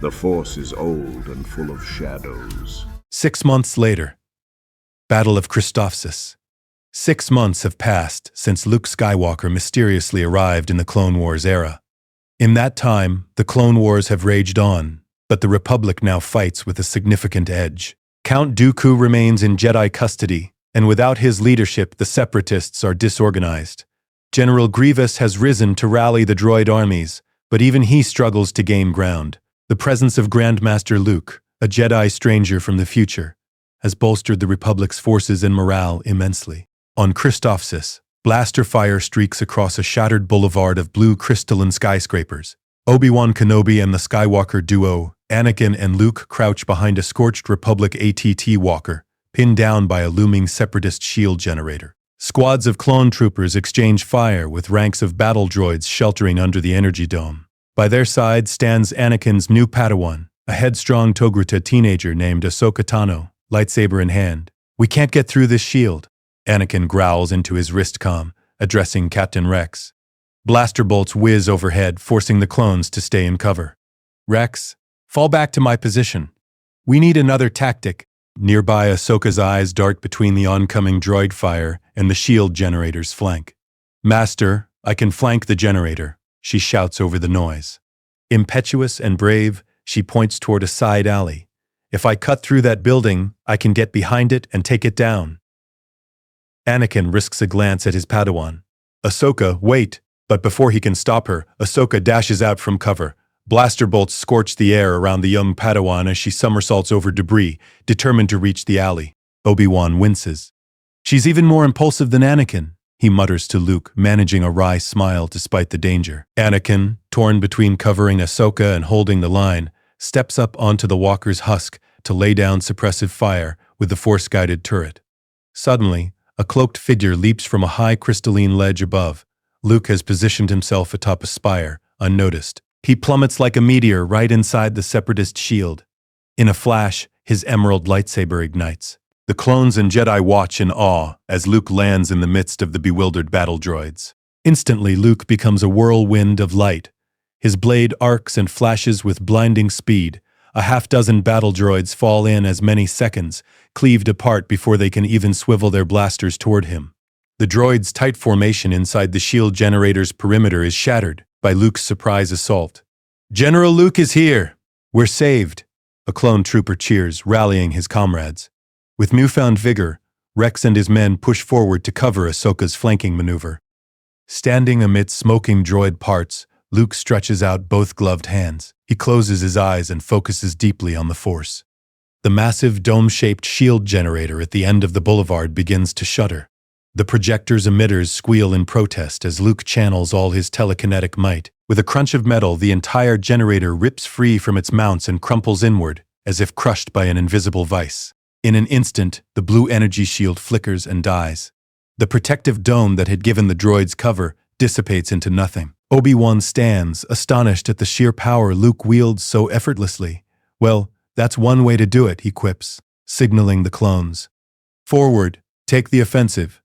The Force is old and full of shadows. 6 months later. Battle of Christophsis. 6 months have passed since Luke Skywalker mysteriously arrived in the Clone Wars era. In that time, the Clone Wars have raged on, but the Republic now fights with a significant edge. Count Dooku remains in Jedi custody, and without his leadership, the Separatists are disorganized. General Grievous has risen to rally the droid armies, but even he struggles to gain ground. The presence of Grandmaster Luke, a Jedi stranger from the future, has bolstered the Republic's forces and morale immensely. On Christophsis, blaster fire streaks across a shattered boulevard of blue crystalline skyscrapers. Obi-Wan Kenobi and the Skywalker duo, Anakin and Luke, crouch behind a scorched Republic ATT walker, pinned down by a looming Separatist shield generator. Squads of clone troopers exchange fire with ranks of battle droids sheltering under the energy dome. By their side stands Anakin's new Padawan, a headstrong Togruta teenager named Ahsoka Tano, lightsaber in hand. "We can't get through this shield," Anakin growls into his wristcom, addressing Captain Rex. Blaster bolts whiz overhead, forcing the clones to stay in cover. "Rex, fall back to my position. We need another tactic." Nearby, Ahsoka's eyes dart between the oncoming droid fire and the shield generator's flank. "Master, I can flank the generator," she shouts over the noise. Impetuous and brave, she points toward a side alley. "If I cut through that building, I can get behind it and take it down." Anakin risks a glance at his Padawan. "Ahsoka, wait!" But before he can stop her, Ahsoka dashes out from cover. Blaster bolts scorch the air around the young Padawan as she somersaults over debris, determined to reach the alley. Obi-Wan winces. "She's even more impulsive than Anakin," he mutters to Luke, managing a wry smile despite the danger. Anakin, torn between covering Ahsoka and holding the line, steps up onto the walker's husk to lay down suppressive fire with the Force-guided turret. Suddenly, a cloaked figure leaps from a high crystalline ledge above. Luke has positioned himself atop a spire, unnoticed. He plummets like a meteor right inside the Separatist shield. In a flash, his emerald lightsaber ignites. The clones and Jedi watch in awe as Luke lands in the midst of the bewildered battle droids. Instantly, Luke becomes a whirlwind of light. His blade arcs and flashes with blinding speed. A half-dozen battle droids fall in as many seconds, cleaved apart before they can even swivel their blasters toward him. The droid's tight formation inside the shield generator's perimeter is shattered by Luke's surprise assault. "General Luke is here! We're saved!" A clone trooper cheers, rallying his comrades. With newfound vigor, Rex and his men push forward to cover Ahsoka's flanking maneuver. Standing amidst smoking droid parts, Luke stretches out both gloved hands. He closes his eyes and focuses deeply on the Force. The massive dome-shaped shield generator at the end of the boulevard begins to shudder. The projector's emitters squeal in protest as Luke channels all his telekinetic might. With a crunch of metal, the entire generator rips free from its mounts and crumples inward, as if crushed by an invisible vice. In an instant, the blue energy shield flickers and dies. The protective dome that had given the droids cover dissipates into nothing. Obi-Wan stands, astonished at the sheer power Luke wields so effortlessly. "Well, that's one way to do it," he quips, signaling the clones. "Forward, take the offensive."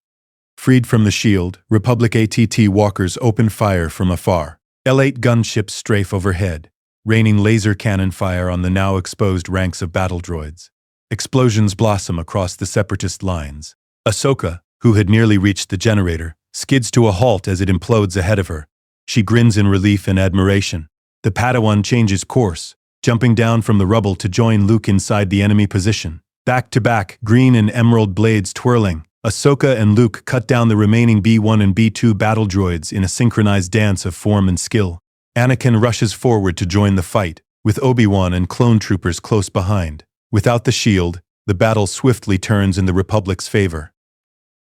Freed from the shield, Republic ATT walkers open fire from afar. L8 gunships strafe overhead, raining laser cannon fire on the now exposed ranks of battle droids. Explosions blossom across the Separatist lines. Ahsoka, who had nearly reached the generator, skids to a halt as it implodes ahead of her. She grins in relief and admiration. The Padawan changes course, jumping down from the rubble to join Luke inside the enemy position. Back to back, green and emerald blades twirling, Ahsoka and Luke cut down the remaining B1 and B2 battle droids in a synchronized dance of form and skill. Anakin rushes forward to join the fight, with Obi-Wan and clone troopers close behind. Without the shield, the battle swiftly turns in the Republic's favor.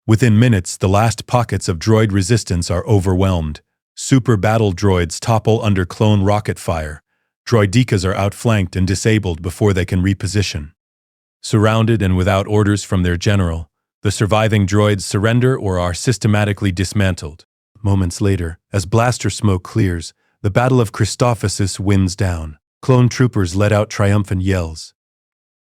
Within minutes, the last pockets of droid resistance are overwhelmed. Super battle droids topple under clone rocket fire. Droidekas are outflanked and disabled before they can reposition. Surrounded and without orders from their general, the surviving droids surrender or are systematically dismantled. Moments later, as blaster smoke clears, the Battle of Christophsis winds down. Clone troopers let out triumphant yells.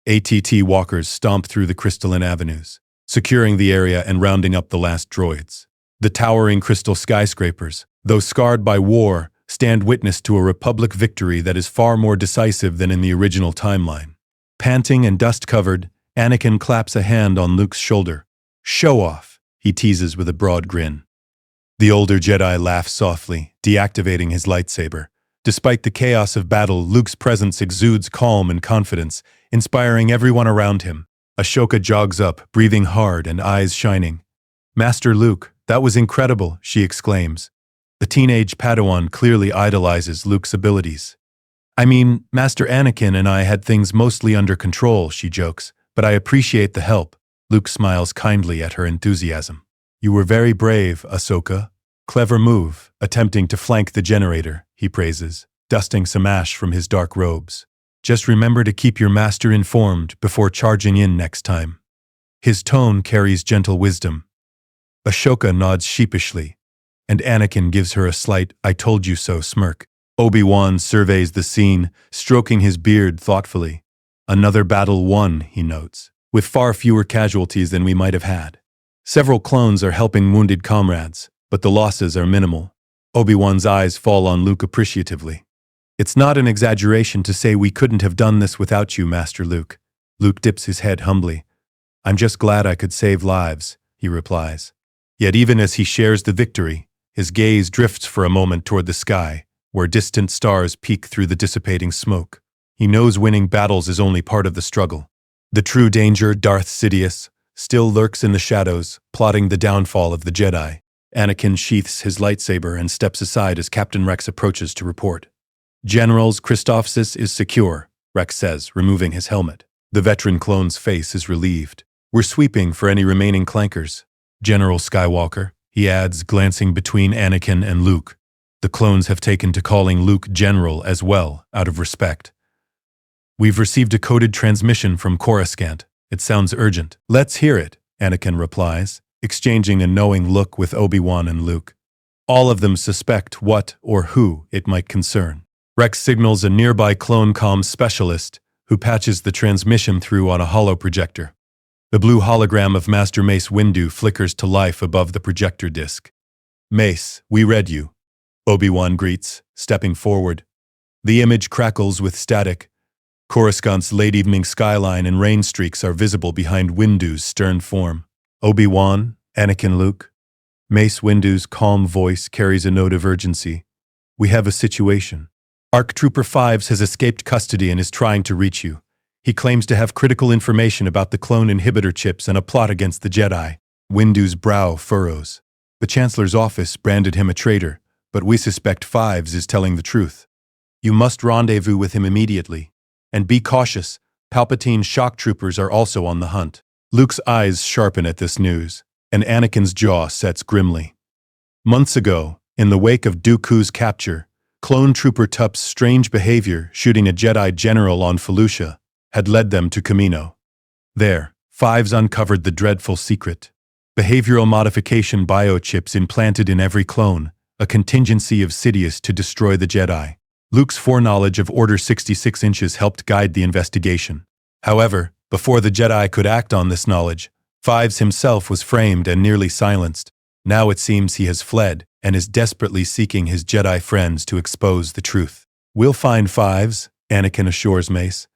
ATT walkers stomp through the crystalline avenues, securing the area and rounding up the last droids. The towering crystal skyscrapers, though scarred by war, stand witness to a Republic victory that is far more decisive than in the original timeline. Panting and dust-covered, Anakin claps a hand on Luke's shoulder. "Show off," he teases with a broad grin. The older Jedi laughs softly, deactivating his lightsaber. Despite the chaos of battle, Luke's presence exudes calm and confidence, inspiring everyone around him. Ahsoka jogs up, breathing hard and eyes shining. "Master Luke, that was incredible," she exclaims. The teenage Padawan clearly idolizes Luke's abilities. "I mean, Master Anakin and I had things mostly under control," she jokes, "but I appreciate the help." Luke smiles kindly at her enthusiasm. "You were very brave, Ahsoka. Clever move, attempting to flank the generator," he praises, dusting some ash from his dark robes. "Just remember to keep your master informed before charging in next time." His tone carries gentle wisdom. Ahsoka nods sheepishly, and Anakin gives her a slight "I told you so" smirk. Obi-Wan surveys the scene, stroking his beard thoughtfully. "Another battle won," he notes, "with far fewer casualties than we might have had. Several clones are helping wounded comrades, but the losses are minimal." Obi-Wan's eyes fall on Luke appreciatively. "It's not an exaggeration to say we couldn't have done this without you, Master Luke." Luke dips his head humbly. "I'm just glad I could save lives," he replies. Yet even as he shares the victory, his gaze drifts for a moment toward the sky, where distant stars peek through the dissipating smoke. He knows winning battles is only part of the struggle. The true danger, Darth Sidious, still lurks in the shadows, plotting the downfall of the Jedi. Anakin sheaths his lightsaber and steps aside as Captain Rex approaches to report. "General's Christophsis is secure," Rex says, removing his helmet. The veteran clone's face is relieved. "We're sweeping for any remaining clankers. General Skywalker," he adds, glancing between Anakin and Luke. The clones have taken to calling Luke General as well, out of respect. "We've received a coded transmission from Coruscant. It sounds urgent." "Let's hear it," Anakin replies, exchanging a knowing look with Obi-Wan and Luke. All of them suspect what or who it might concern. Rex signals a nearby clone comms specialist, who patches the transmission through on a holoprojector. The blue hologram of Master Mace Windu flickers to life above the projector disc. "Mace, we read you," Obi-Wan greets, stepping forward. The image crackles with static. Coruscant's late evening skyline and rain streaks are visible behind Windu's stern form. "Obi-Wan, Anakin, Luke." Mace Windu's calm voice carries a note of urgency. "We have a situation. ARC Trooper Fives has escaped custody and is trying to reach you. He claims to have critical information about the clone inhibitor chips and a plot against the Jedi." Windu's brow furrows. "The Chancellor's office branded him a traitor, but we suspect Fives is telling the truth. You must rendezvous with him immediately. And be cautious, Palpatine's shock troopers are also on the hunt." Luke's eyes sharpen at this news, and Anakin's jaw sets grimly. Months ago, in the wake of Dooku's capture, clone trooper Tup's strange behavior shooting a Jedi general on Felucia had led them to Kamino. There, Fives uncovered the dreadful secret. Behavioral modification biochips implanted in every clone, a contingency of Sidious to destroy the Jedi. Luke's foreknowledge of Order 66 Inches helped guide the investigation. However, before the Jedi could act on this knowledge, Fives himself was framed and nearly silenced. Now it seems he has fled and is desperately seeking his Jedi friends to expose the truth. "We'll find Fives," Anakin assures Mace.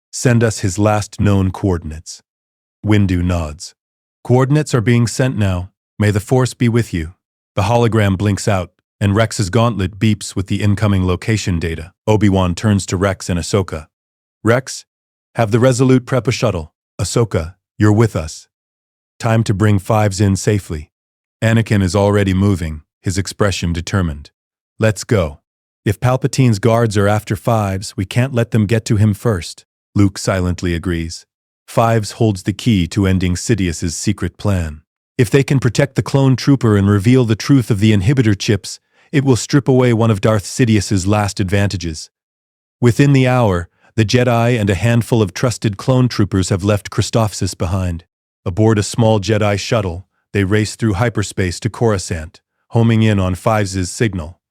"Send us his last known coordinates." Windu nods. "Coordinates are being sent now. May the Force be with you." The hologram blinks out, and Rex's gauntlet beeps with the incoming location data. Obi-Wan turns to Rex and Ahsoka. "Rex, have the Resolute prep a shuttle. Ahsoka, you're with us. Time to bring Fives in safely." Anakin is already moving, his expression determined. "Let's go. If Palpatine's guards are after Fives, we can't let them get to him first." Luke silently agrees. Fives holds the key to ending Sidious's secret plan. If they can protect the clone trooper and reveal the truth of the inhibitor chips, it will strip away one of Darth Sidious's last advantages. Within the hour, the Jedi and a handful of trusted clone troopers have left Christophsis behind. Aboard a small Jedi shuttle, they race through hyperspace to Coruscant, homing in on Fives's signal.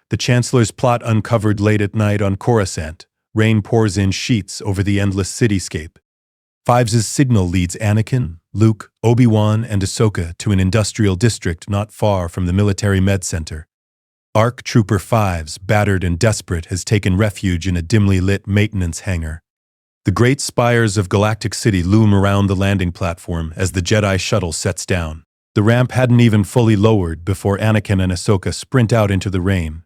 The Chancellor's plot uncovered late at night on Coruscant. Rain pours in sheets over the endless cityscape. Fives's signal leads Anakin, Luke, Obi-Wan, and Ahsoka to an industrial district not far from the military med center. ARC Trooper Fives, battered and desperate, has taken refuge in a dimly lit maintenance hangar. The great spires of Galactic City loom around the landing platform as the Jedi shuttle sets down. The ramp hadn't even fully lowered before Anakin and Ahsoka sprint out into the rain.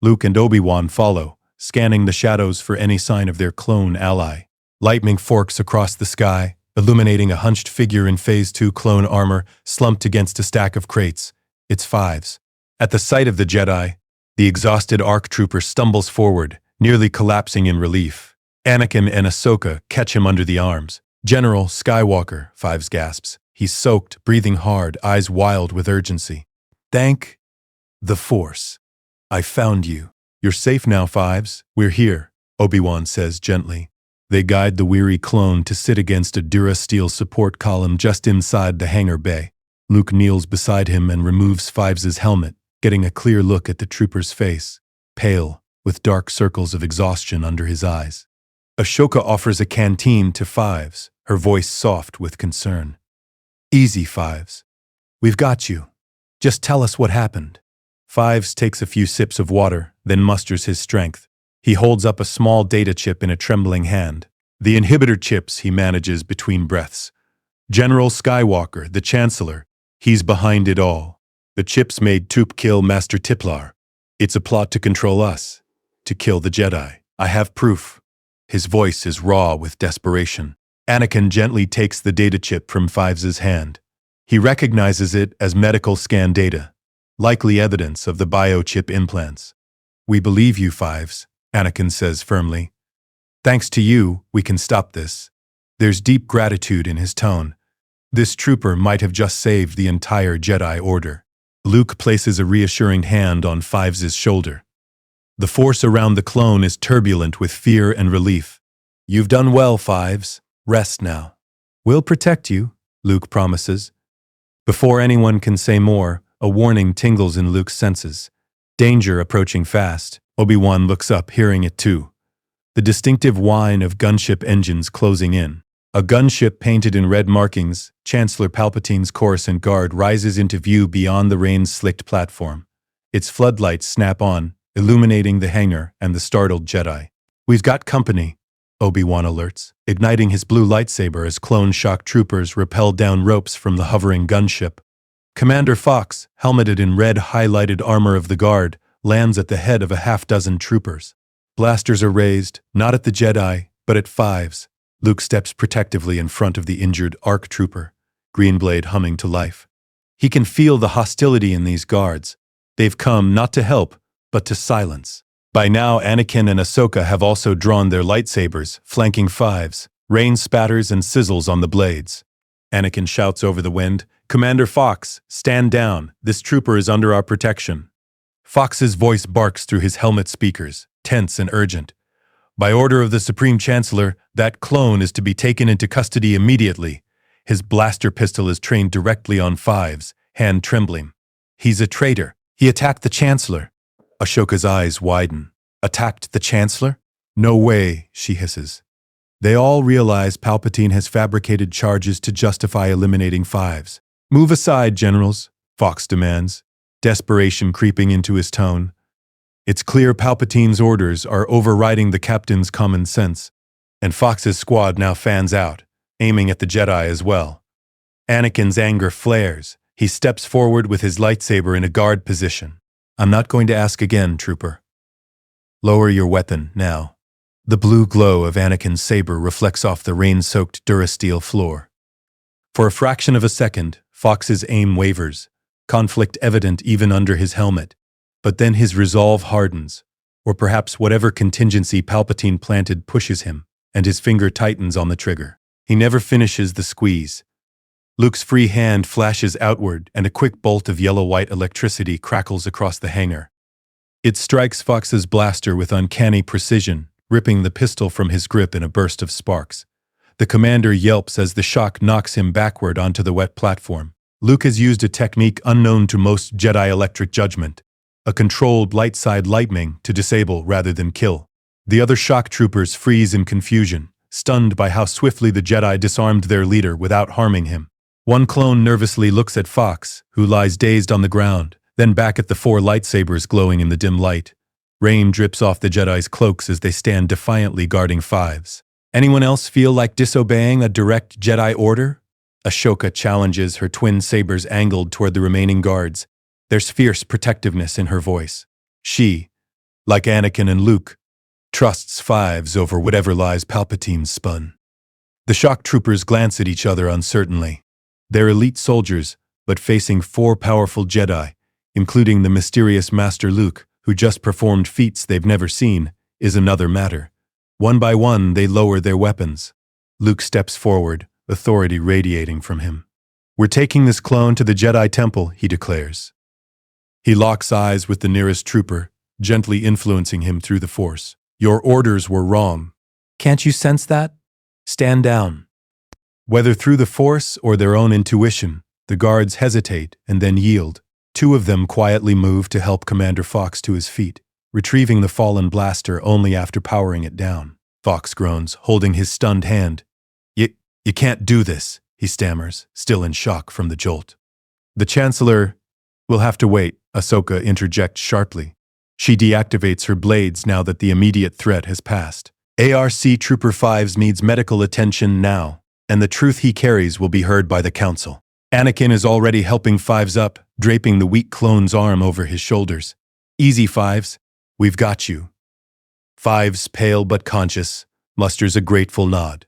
Luke and Obi-Wan follow, scanning the shadows for any sign of their clone ally. Lightning forks across the sky, illuminating a hunched figure in Phase 2 clone armor slumped against a stack of crates. It's Fives. At the sight of the Jedi, the exhausted ARC Trooper stumbles forward, nearly collapsing in relief. Anakin and Ahsoka catch him under the arms. "General Skywalker," Fives gasps. He's soaked, breathing hard, eyes wild with urgency. "Thank the Force. I found you. You're safe now, Fives. We're here," Obi-Wan says gently. They guide the weary clone to sit against a Durasteel support column just inside the hangar bay. Luke kneels beside him and removes Fives' helmet, getting a clear look at the trooper's face, pale, with dark circles of exhaustion under his eyes. Ahsoka offers a canteen to Fives, her voice soft with concern. "Easy, Fives. We've got you. Just tell us what happened." Fives takes a few sips of water, then musters his strength. He holds up a small data chip in a trembling hand. The inhibitor chips he manages between breaths. "General Skywalker, the Chancellor. He's behind it all. The chips made Toop kill Master Tiplar. It's a plot to control us, to kill the Jedi. I have proof." His voice is raw with desperation. Anakin gently takes the data chip from Fives' hand. He recognizes it as medical scan data, likely evidence of the biochip implants. "We believe you, Fives," Anakin says firmly. "Thanks to you, we can stop this." There's deep gratitude in his tone. This trooper might have just saved the entire Jedi Order. Luke places a reassuring hand on Fives' shoulder. The force around the clone is turbulent with fear and relief. "You've done well, Fives. Rest now." "We'll protect you," Luke promises. Before anyone can say more, a warning tingles in Luke's senses. Danger approaching fast. Obi-Wan looks up, hearing it too. The distinctive whine of gunship engines closing in. A gunship painted in red markings, Chancellor Palpatine's Coruscant Guard, rises into view beyond the rain-slicked platform. Its floodlights snap on, illuminating the hangar and the startled Jedi. "We've got company," Obi-Wan alerts, igniting his blue lightsaber as clone shock troopers rappel down ropes from the hovering gunship. Commander Fox, helmeted in red highlighted armor of the Guard, lands at the head of a half-dozen troopers. Blasters are raised, not at the Jedi, but at Fives. Luke steps protectively in front of the injured ARC Trooper, Greenblade humming to life. He can feel the hostility in these guards. They've come not to help, but to silence. By now, Anakin and Ahsoka have also drawn their lightsabers, flanking Fives. Rain spatters and sizzles on the blades. Anakin shouts over the wind, "Commander Fox, stand down. This trooper is under our protection." Fox's voice barks through his helmet speakers, tense and urgent. "By order of the Supreme Chancellor, that clone is to be taken into custody immediately." His blaster pistol is trained directly on Fives, hand trembling. "He's a traitor. He attacked the Chancellor." Ashoka's eyes widen. "Attacked the Chancellor? No way," she hisses. They all realize Palpatine has fabricated charges to justify eliminating Fives. "Move aside, generals," Fox demands, desperation creeping into his tone. It's clear Palpatine's orders are overriding the captain's common sense, and Fox's squad now fans out, aiming at the Jedi as well. Anakin's anger flares. He steps forward with his lightsaber in a guard position. "I'm not going to ask again, trooper. Lower your weapon now." The blue glow of Anakin's saber reflects off the rain-soaked Durasteel floor. For a fraction of a second, Fox's aim wavers, conflict evident even under his helmet. But then his resolve hardens, or perhaps whatever contingency Palpatine planted pushes him, and his finger tightens on the trigger. He never finishes the squeeze. Luke's free hand flashes outward, and a quick bolt of yellow-white electricity crackles across the hangar. It strikes Fox's blaster with uncanny precision, ripping the pistol from his grip in a burst of sparks. The commander yelps as the shock knocks him backward onto the wet platform. Luke has used a technique unknown to most Jedi electric judgment, a controlled light-side lightning to disable rather than kill. The other shock troopers freeze in confusion, stunned by how swiftly the Jedi disarmed their leader without harming him. One clone nervously looks at Fox, who lies dazed on the ground, Then back at the four lightsabers glowing in the dim light. Rain drips off the Jedi's cloaks as they stand defiantly guarding Fives. Anyone else feel like disobeying a direct Jedi order? Ashoka challenges, her twin sabers angled toward the remaining guards. There's fierce protectiveness in her voice. She, like Anakin and Luke, trusts Fives over whatever lies Palpatine's spun. The shock troopers glance at each other uncertainly. They're elite soldiers, but facing four powerful Jedi, including the mysterious Master Luke, who just performed feats they've never seen, is another matter. One by one, they lower their weapons. Luke steps forward, authority radiating from him. "We're taking this clone to the Jedi Temple," he declares. He locks eyes with the nearest trooper, gently influencing him through the Force. "Your orders were wrong. Can't you sense that? Stand down." Whether through the Force or their own intuition, the guards hesitate and then yield. Two of them quietly move to help Commander Fox to his feet, retrieving the fallen blaster only after powering it down. Fox groans, holding his stunned hand. You can't do this," he stammers, still in shock from the jolt. "The Chancellor will have to wait," Ahsoka interjects sharply. She deactivates her blades now that the immediate threat has passed. ARC Trooper Fives needs medical attention now, and the truth he carries will be heard by the Council. Anakin is already helping Fives up, draping the weak clone's arm over his shoulders. "Easy, Fives. We've got you." Fives, pale but conscious, musters a grateful nod.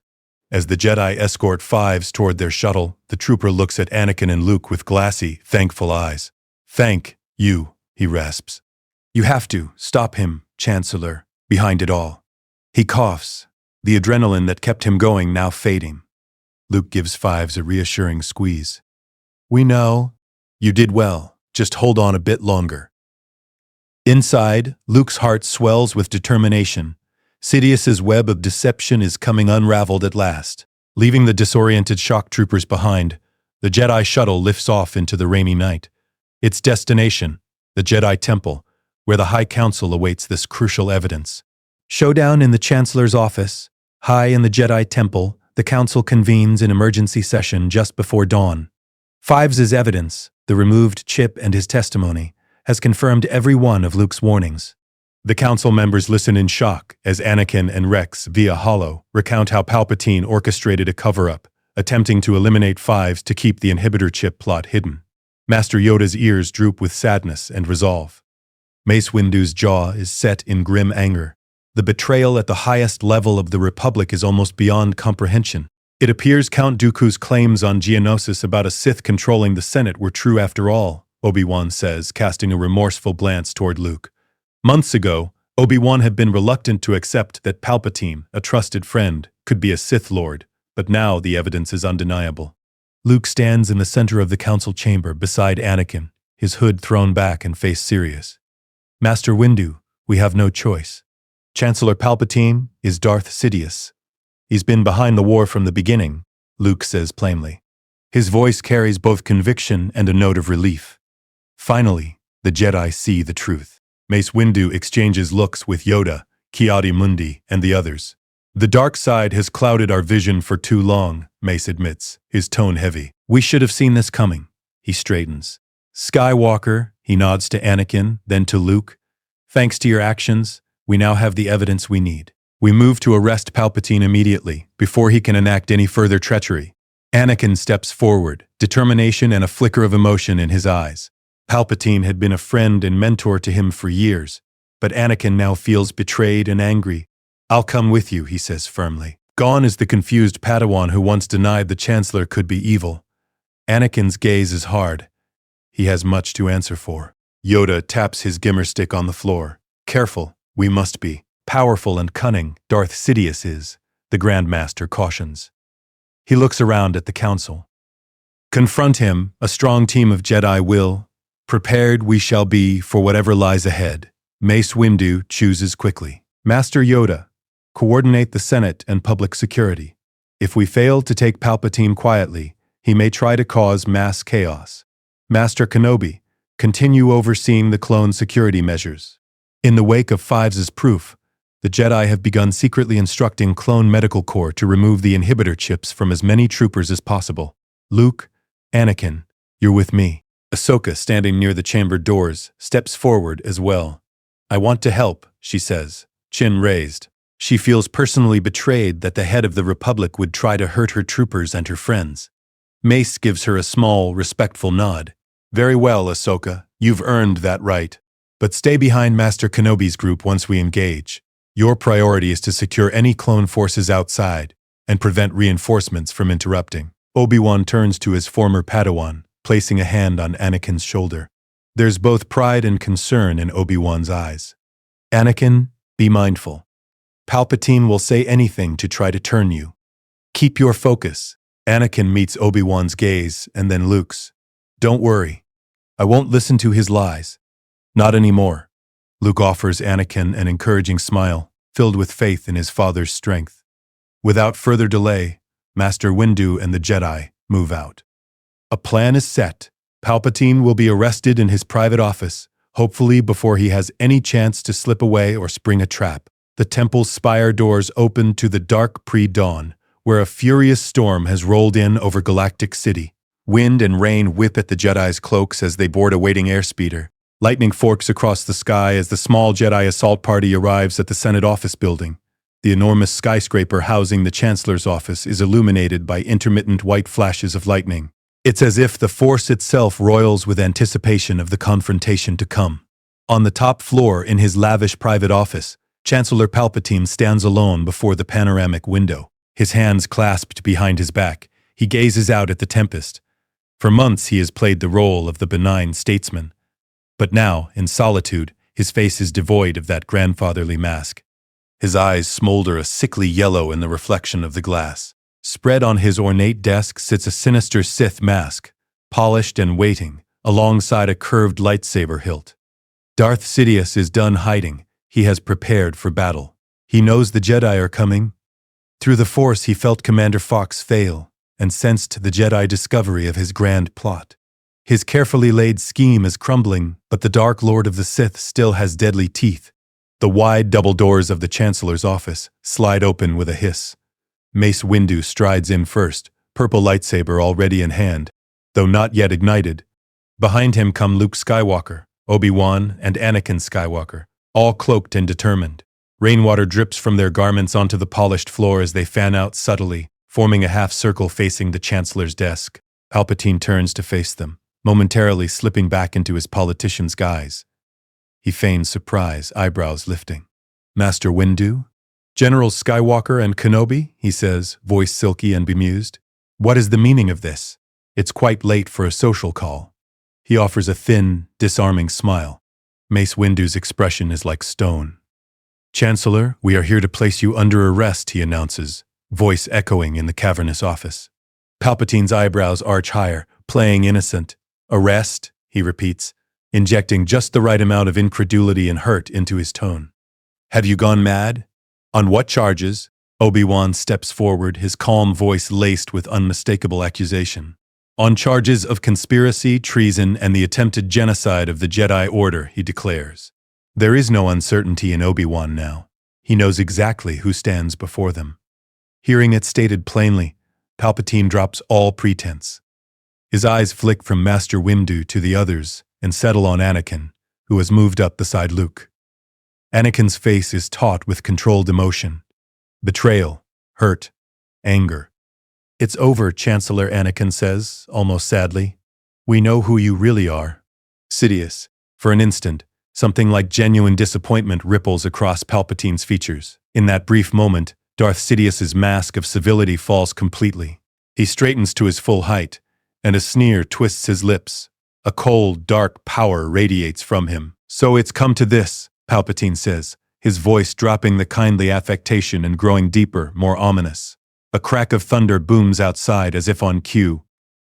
As the Jedi escort Fives toward their shuttle, the trooper looks at Anakin and Luke with glassy, thankful eyes. "Thank you," he rasps. "You have to stop him, Chancellor, behind it all." He coughs, the adrenaline that kept him going now fading. Luke gives Fives a reassuring squeeze. "We know. You did well. Just hold on a bit longer." Inside, Luke's heart swells with determination. Sidious's web of deception is coming unraveled at last. Leaving the disoriented shock troopers behind, the Jedi shuttle lifts off into the rainy night. Its destination, the Jedi Temple, where the High Council awaits this crucial evidence. Showdown in the Chancellor's office. High in the Jedi Temple, the Council convenes an emergency session just before dawn. Fives' evidence, the removed chip and his testimony, has confirmed every one of Luke's warnings. The Council members listen in shock as Anakin and Rex, via holo, recount how Palpatine orchestrated a cover-up, attempting to eliminate Fives to keep the inhibitor chip plot hidden. Master Yoda's ears droop with sadness and resolve. Mace Windu's jaw is set in grim anger. The betrayal at the highest level of the Republic is almost beyond comprehension. It appears Count Dooku's claims on Geonosis about a Sith controlling the Senate were true after all, Obi-Wan says, casting a remorseful glance toward Luke. Months ago, Obi-Wan had been reluctant to accept that Palpatine, a trusted friend, could be a Sith Lord, but now the evidence is undeniable. Luke stands in the center of the council chamber beside Anakin, his hood thrown back and face serious. "Master Windu, we have no choice. Chancellor Palpatine is Darth Sidious. He's been behind the war from the beginning," Luke says plainly. His voice carries both conviction and a note of relief. Finally, the Jedi see the truth. Mace Windu exchanges looks with Yoda, Ki-Adi-Mundi, and the others. "The dark side has clouded our vision for too long," Mace admits, his tone heavy. "We should have seen this coming." He straightens. "Skywalker," he nods to Anakin, then to Luke. "Thanks to your actions, we now have the evidence we need. We move to arrest Palpatine immediately, before he can enact any further treachery." Anakin steps forward, determination and a flicker of emotion in his eyes. Palpatine had been a friend and mentor to him for years, but Anakin now feels betrayed and angry. "I'll come with you," he says firmly. Gone is the confused Padawan who once denied the Chancellor could be evil. Anakin's gaze is hard. He has much to answer for. Yoda taps his gimmer stick on the floor. "Careful, we must be. Powerful and cunning, Darth Sidious is," the Grandmaster cautions. He looks around at the council. "Confront him, a strong team of Jedi will. Prepared we shall be for whatever lies ahead." Mace Windu chooses quickly. "Master Yoda, coordinate the Senate and public security. If we fail to take Palpatine quietly, he may try to cause mass chaos. Master Kenobi, continue overseeing the clone security measures." In the wake of Fives' proof, the Jedi have begun secretly instructing Clone Medical Corps to remove the inhibitor chips from as many troopers as possible. "Luke, Anakin, you're with me. Ahsoka, standing near the chamber doors, steps forward as well. "I want to help," she says, chin raised. She feels personally betrayed that the head of the Republic would try to hurt her troopers and her friends. Mace gives her a small, respectful nod. "Very well, Ahsoka, you've earned that right. But stay behind Master Kenobi's group once we engage. Your priority is to secure any clone forces outside and prevent reinforcements from interrupting." Obi-Wan turns to his former Padawan, placing a hand on Anakin's shoulder. There's both pride and concern in Obi-Wan's eyes. "Anakin, be mindful. Palpatine will say anything to try to turn you. Keep your focus." Anakin meets Obi-Wan's gaze and then Luke's. "Don't worry. I won't listen to his lies. Not anymore." Luke offers Anakin an encouraging smile, filled with faith in his father's strength. Without further delay, Master Windu and the Jedi move out. A plan is set. Palpatine will be arrested in his private office, hopefully before he has any chance to slip away or spring a trap. The temple's spire doors open to the dark pre-dawn, where a furious storm has rolled in over Galactic City. Wind and rain whip at the Jedi's cloaks as they board a waiting airspeeder. Lightning forks across the sky as the small Jedi assault party arrives at the Senate office building. The enormous skyscraper housing the Chancellor's office is illuminated by intermittent white flashes of lightning. It's as if the Force itself roils with anticipation of the confrontation to come. On the top floor in his lavish private office, Chancellor Palpatine stands alone before the panoramic window. His hands clasped behind his back, he gazes out at the tempest. For months he has played the role of the benign statesman. But now, in solitude, his face is devoid of that grandfatherly mask. His eyes smolder a sickly yellow in the reflection of the glass. Spread on his ornate desk sits a sinister Sith mask, polished and waiting, alongside a curved lightsaber hilt. Darth Sidious is done hiding. He has prepared for battle. He knows the Jedi are coming. Through the Force he felt Commander Fox fail, and sensed the Jedi discovery of his grand plot. His carefully laid scheme is crumbling, but the Dark Lord of the Sith still has deadly teeth. The wide double doors of the Chancellor's office slide open with a hiss. Mace Windu strides in first, purple lightsaber already in hand, though not yet ignited. Behind him come Luke Skywalker, Obi-Wan, and Anakin Skywalker, all cloaked and determined. Rainwater drips from their garments onto the polished floor as they fan out subtly, forming a half-circle facing the Chancellor's desk. Palpatine turns to face them, momentarily slipping back into his politician's guise. He feigns surprise, eyebrows lifting. "Master Windu? Generals Skywalker and Kenobi?" he says, voice silky and bemused. "What is the meaning of this? It's quite late for a social call." He offers a thin, disarming smile. Mace Windu's expression is like stone. "Chancellor, we are here to place you under arrest," he announces, voice echoing in the cavernous office. Palpatine's eyebrows arch higher, playing innocent. "Arrest?" he repeats, injecting just the right amount of incredulity and hurt into his tone. "Have you gone mad? On what charges?" Obi-Wan steps forward, his calm voice laced with unmistakable accusation. "On charges of conspiracy, treason, and the attempted genocide of the Jedi Order," he declares. There is no uncertainty in Obi-Wan now. He knows exactly who stands before them. Hearing it stated plainly, Palpatine drops all pretense. His eyes flick from Master Windu to the others and settle on Anakin, who has moved up beside Luke. Anakin's face is taut with controlled emotion. Betrayal, hurt, anger. "It's over," Chancellor Anakin says, almost sadly. "We know who you really are." Sidious. For an instant, something like genuine disappointment ripples across Palpatine's features. In that brief moment, Darth Sidious's mask of civility falls completely. He straightens to his full height, and a sneer twists his lips. A cold, dark power radiates from him. "So it's come to this," Palpatine says, his voice dropping the kindly affectation and growing deeper, more ominous. A crack of thunder booms outside as if on cue.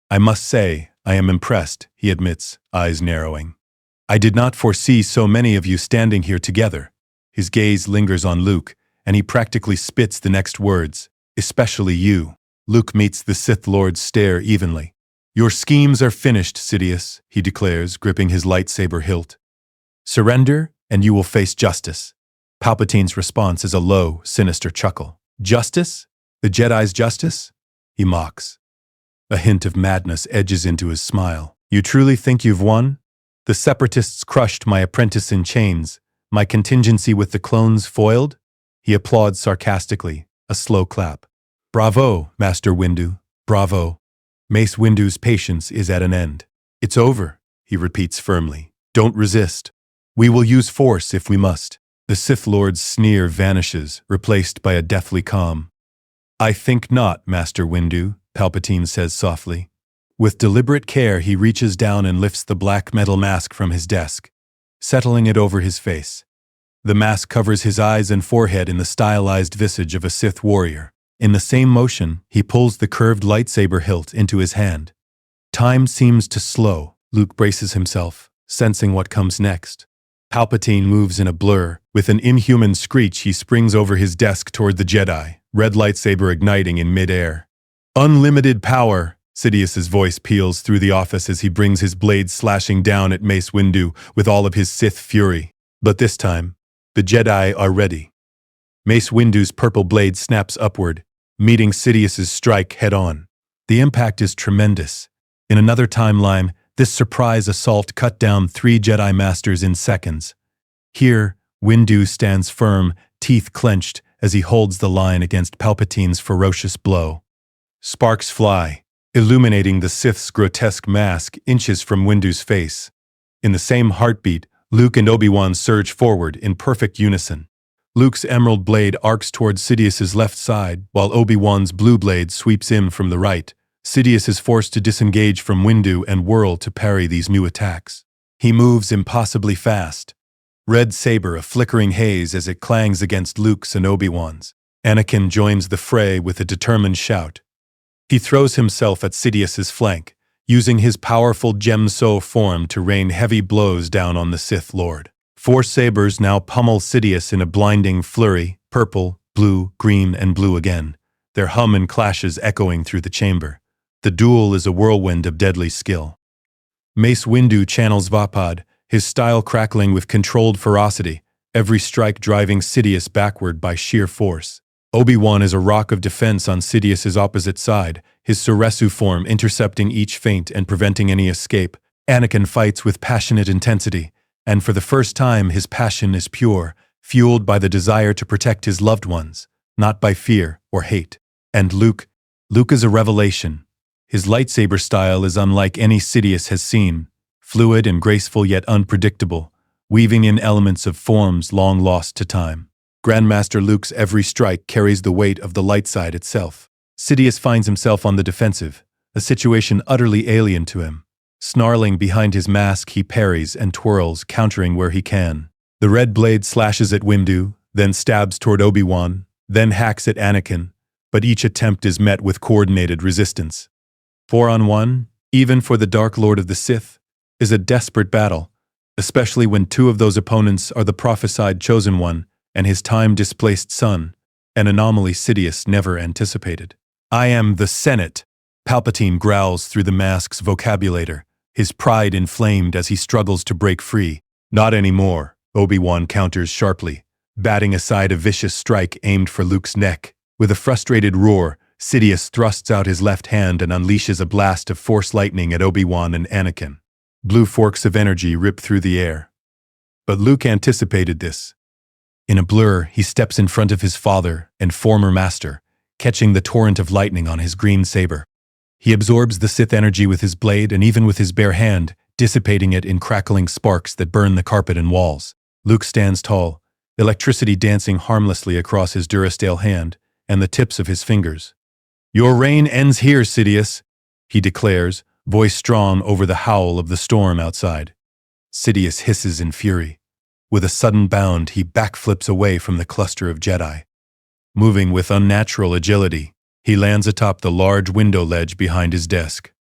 "I must say, I am impressed," he admits, eyes narrowing. "I did not foresee so many of you standing here together." His gaze lingers on Luke, and he practically spits the next words, "Especially you." Luke meets the Sith Lord's stare evenly. "Your schemes are finished, Sidious," he declares, gripping his lightsaber hilt. "Surrender, and you will face justice." Palpatine's response is a low, sinister chuckle. "Justice? The Jedi's justice?" he mocks. A hint of madness edges into his smile. You truly think you've won? The Separatists crushed my apprentice in chains, my contingency with the clones foiled? He applauds sarcastically, a slow clap. Bravo, Master Windu, bravo. Mace Windu's patience is at an end. It's over, he repeats firmly. Don't resist. We will use force if we must. The Sith Lord's sneer vanishes, replaced by a deathly calm. I think not, Master Windu, Palpatine says softly. With deliberate care, he reaches down and lifts the black metal mask from his desk, settling it over his face. The mask covers his eyes and forehead in the stylized visage of a Sith warrior. In the same motion, he pulls the curved lightsaber hilt into his hand. Time seems to slow. Luke braces himself, sensing what comes next. Palpatine moves in a blur. With an inhuman screech, he springs over his desk toward the Jedi, red lightsaber igniting in mid-air. Unlimited power! Sidious's voice peals through the office as he brings his blade slashing down at Mace Windu with all of his Sith fury. But this time, the Jedi are ready. Mace Windu's purple blade snaps upward, meeting Sidious's strike head-on. The impact is tremendous. In another timeline, this surprise assault cut down 3 Jedi Masters in seconds. Here, Windu stands firm, teeth clenched, as he holds the line against Palpatine's ferocious blow. Sparks fly, illuminating the Sith's grotesque mask inches from Windu's face. In the same heartbeat, Luke and Obi-Wan surge forward in perfect unison. Luke's emerald blade arcs toward Sidious's left side, while Obi-Wan's blue blade sweeps in from the right. Sidious is forced to disengage from Windu and whirl to parry these new attacks. He moves impossibly fast. Red saber a flickering haze as it clangs against Luke's and Obi-Wan's. Anakin joins the fray with a determined shout. He throws himself at Sidious's flank, using his powerful Gemso form to rain heavy blows down on the Sith Lord. 4 sabers now pummel Sidious in a blinding flurry, purple, blue, green, and blue again, their hum and clashes echoing through the chamber. The duel is a whirlwind of deadly skill. Mace Windu channels Vapad, his style crackling with controlled ferocity, every strike driving Sidious backward by sheer force. Obi-Wan is a rock of defense on Sidious's opposite side, his Soresu form intercepting each feint and preventing any escape. Anakin fights with passionate intensity, and for the first time his passion is pure, fueled by the desire to protect his loved ones, not by fear or hate. And Luke is a revelation. His lightsaber style is unlike any Sidious has seen, fluid and graceful yet unpredictable, weaving in elements of forms long lost to time. Grandmaster Luke's every strike carries the weight of the light side itself. Sidious finds himself on the defensive, a situation utterly alien to him. Snarling behind his mask, he parries and twirls, countering where he can. The red blade slashes at Windu, then stabs toward Obi-Wan, then hacks at Anakin, but each attempt is met with coordinated resistance. 4-on-1, even for the Dark Lord of the Sith, is a desperate battle, especially when 2 of those opponents are the prophesied Chosen One and his time-displaced son, an anomaly Sidious never anticipated. I am the Senate, Palpatine growls through the mask's vocabulator, his pride inflamed as he struggles to break free. Not anymore, Obi-Wan counters sharply, batting aside a vicious strike aimed for Luke's neck. With a frustrated roar, Sidious thrusts out his left hand and unleashes a blast of force lightning at Obi-Wan and Anakin. Blue forks of energy rip through the air. But Luke anticipated this. In a blur, he steps in front of his father and former master, catching the torrent of lightning on his green saber. He absorbs the Sith energy with his blade and even with his bare hand, dissipating it in crackling sparks that burn the carpet and walls. Luke stands tall, electricity dancing harmlessly across his Durastale hand and the tips of his fingers. Your reign ends here, Sidious, he declares, voice strong over the howl of the storm outside. Sidious hisses in fury. With a sudden bound, he backflips away from the cluster of Jedi. Moving with unnatural agility, he lands atop the large window ledge behind his desk.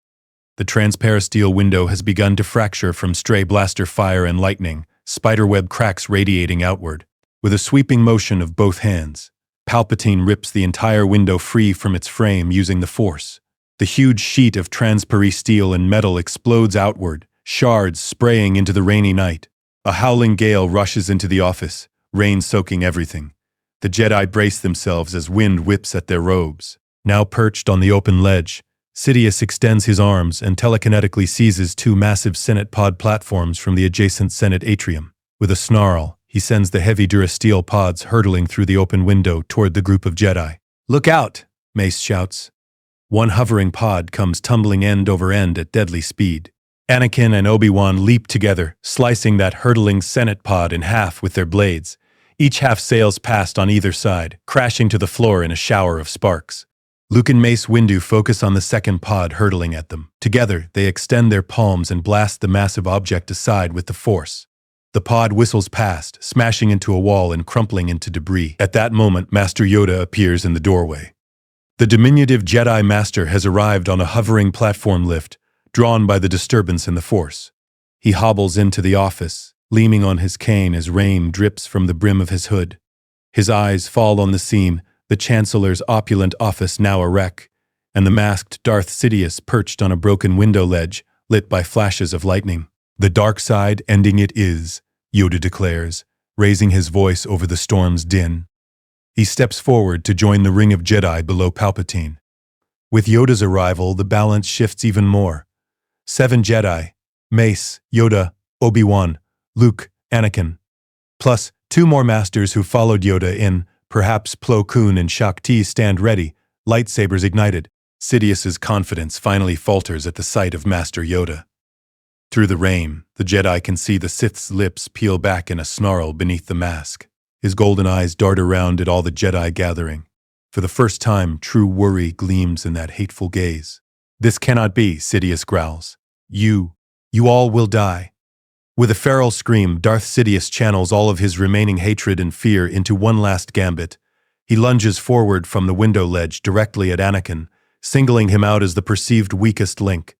The transparasteel window has begun to fracture from stray blaster fire and lightning, spiderweb cracks radiating outward. With a sweeping motion of both hands, Palpatine rips the entire window free from its frame using the Force. The huge sheet of transparent steel and metal explodes outward, shards spraying into the rainy night. A howling gale rushes into the office, rain soaking everything. The Jedi brace themselves as wind whips at their robes. Now perched on the open ledge, Sidious extends his arms and telekinetically seizes two massive Senate pod platforms from the adjacent Senate atrium. With a snarl, he sends the heavy durasteel pods hurtling through the open window toward the group of Jedi. "Look out!" Mace shouts. One hovering pod comes tumbling end over end at deadly speed. Anakin and Obi-Wan leap together, slicing that hurtling Senate pod in half with their blades. Each half sails past on either side, crashing to the floor in a shower of sparks. Luke and Mace Windu focus on the second pod hurtling at them. Together, they extend their palms and blast the massive object aside with the Force. The pod whistles past, smashing into a wall and crumpling into debris. At that moment, Master Yoda appears in the doorway. The diminutive Jedi Master has arrived on a hovering platform lift, drawn by the disturbance in the Force. He hobbles into the office, leaning on his cane as rain drips from the brim of his hood. His eyes fall on the scene, the Chancellor's opulent office now a wreck, and the masked Darth Sidious perched on a broken window ledge, lit by flashes of lightning. "The dark side ending it is," Yoda declares, raising his voice over the storm's din. He steps forward to join the ring of Jedi below Palpatine. With Yoda's arrival, the balance shifts even more. 7 Jedi, Mace, Yoda, Obi-Wan, Luke, Anakin, plus 2 more masters who followed Yoda in, perhaps Plo Koon and Shakti stand ready, lightsabers ignited. Sidious's confidence finally falters at the sight of Master Yoda. Through the rain, the Jedi can see the Sith's lips peel back in a snarl beneath the mask. His golden eyes dart around at all the Jedi gathering. For the first time, true worry gleams in that hateful gaze. "This cannot be," Sidious growls. You all will die." With a feral scream, Darth Sidious channels all of his remaining hatred and fear into one last gambit. He lunges forward from the window ledge directly at Anakin, singling him out as the perceived weakest link.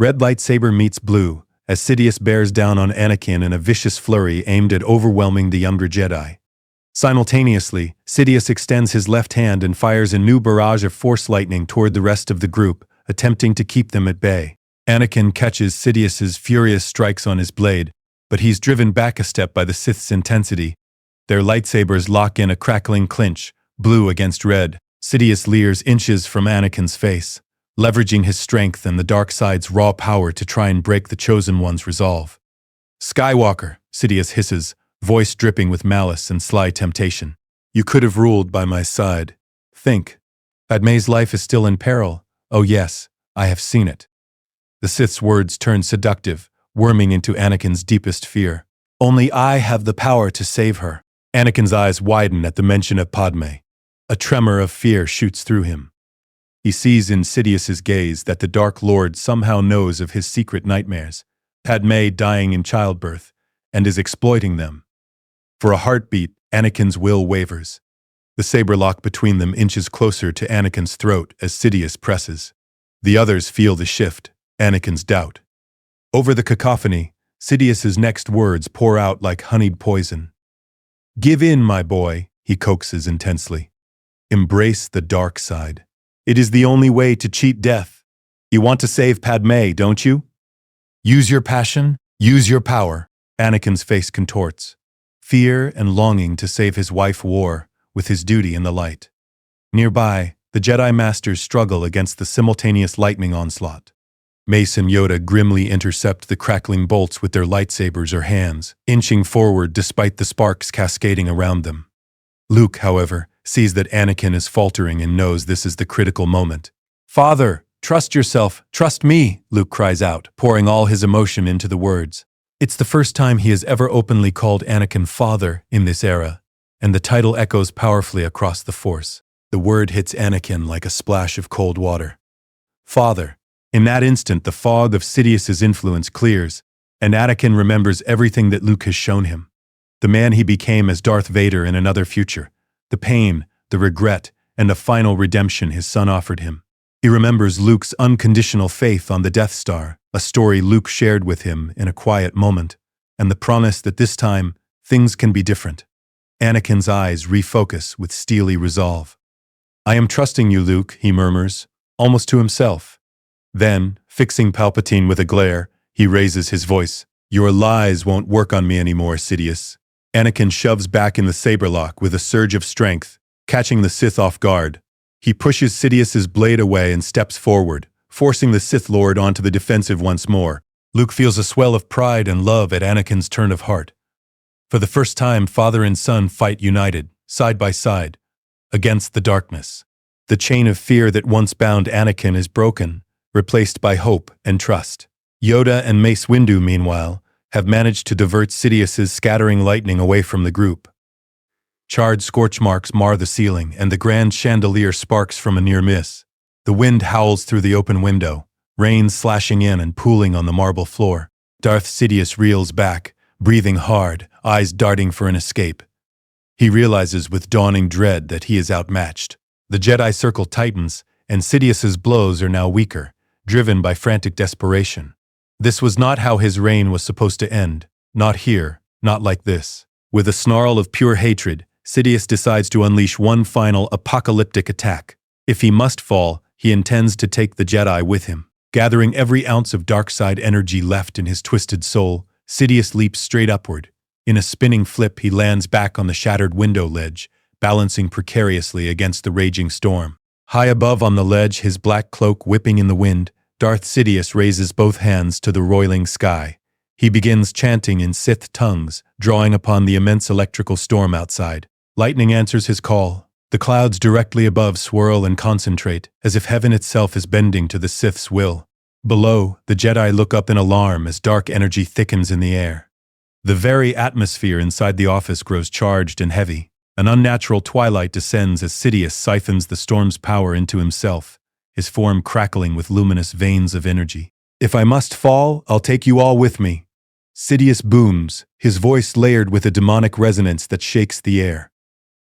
Red lightsaber meets blue, as Sidious bears down on Anakin in a vicious flurry aimed at overwhelming the younger Jedi. Simultaneously, Sidious extends his left hand and fires a new barrage of Force lightning toward the rest of the group, attempting to keep them at bay. Anakin catches Sidious's furious strikes on his blade, but he's driven back a step by the Sith's intensity. Their lightsabers lock in a crackling clinch, blue against red. Sidious leers inches from Anakin's face, leveraging his strength and the dark side's raw power to try and break the Chosen One's resolve. "Skywalker," Sidious hisses, voice dripping with malice and sly temptation. "You could have ruled by my side. Think. Padme's life is still in peril. Oh yes, I have seen it." The Sith's words turn seductive, worming into Anakin's deepest fear. "Only I have the power to save her." Anakin's eyes widen at the mention of Padme. A tremor of fear shoots through him. He sees in Sidious's gaze that the Dark Lord somehow knows of his secret nightmares, Padme dying in childbirth, and is exploiting them. For a heartbeat, Anakin's will wavers. The saber lock between them inches closer to Anakin's throat as Sidious presses. The others feel the shift, Anakin's doubt. Over the cacophony, Sidious's next words pour out like honeyed poison. "Give in, my boy," he coaxes intensely. "Embrace the dark side. It is the only way to cheat death. You want to save Padme, don't you? Use your passion, use your power." Anakin's face contorts. Fear and longing to save his wife war with his duty in the light. Nearby, the Jedi Masters struggle against the simultaneous lightning onslaught. Mace and Yoda grimly intercept the crackling bolts with their lightsabers or hands, inching forward despite the sparks cascading around them. Luke, however, sees that Anakin is faltering and knows this is the critical moment. "Father, trust yourself, trust me," Luke cries out, pouring all his emotion into the words. It's the first time he has ever openly called Anakin father in this era, and the title echoes powerfully across the Force. The word hits Anakin like a splash of cold water. Father. In that instant, the fog of Sidious's influence clears, and Anakin remembers everything that Luke has shown him. The man he became as Darth Vader in another future, the pain, the regret, and the final redemption his son offered him. He remembers Luke's unconditional faith on the Death Star, a story Luke shared with him in a quiet moment, and the promise that this time, things can be different. Anakin's eyes refocus with steely resolve. "I am trusting you, Luke," he murmurs, almost to himself. Then, fixing Palpatine with a glare, he raises his voice. "Your lies won't work on me anymore, Sidious." Anakin shoves back in the saber lock with a surge of strength, catching the Sith off guard. He pushes Sidious's blade away and steps forward, forcing the Sith Lord onto the defensive once more. Luke feels a swell of pride and love at Anakin's turn of heart. For the first time, father and son fight united, side by side, against the darkness. The chain of fear that once bound Anakin is broken, replaced by hope and trust. Yoda and Mace Windu, meanwhile, have managed to divert Sidious's scattering lightning away from the group. Charred scorch marks mar the ceiling, and the grand chandelier sparks from a near miss. The wind howls through the open window, rain slashing in and pooling on the marble floor. Darth Sidious reels back, breathing hard, eyes darting for an escape. He realizes with dawning dread that he is outmatched. The Jedi circle tightens, and Sidious's blows are now weaker, driven by frantic desperation. This was not how his reign was supposed to end. Not here, not like this. With a snarl of pure hatred, Sidious decides to unleash one final apocalyptic attack. If he must fall, he intends to take the Jedi with him. Gathering every ounce of dark side energy left in his twisted soul, Sidious leaps straight upward. In a spinning flip, he lands back on the shattered window ledge, balancing precariously against the raging storm. High above on the ledge, his black cloak whipping in the wind, Darth Sidious raises both hands to the roiling sky. He begins chanting in Sith tongues, drawing upon the immense electrical storm outside. Lightning answers his call. The clouds directly above swirl and concentrate, as if heaven itself is bending to the Sith's will. Below, the Jedi look up in alarm as dark energy thickens in the air. The very atmosphere inside the office grows charged and heavy. An unnatural twilight descends as Sidious siphons the storm's power into himself, his form crackling with luminous veins of energy. "If I must fall, I'll take you all with me." Sidious booms, his voice layered with a demonic resonance that shakes the air.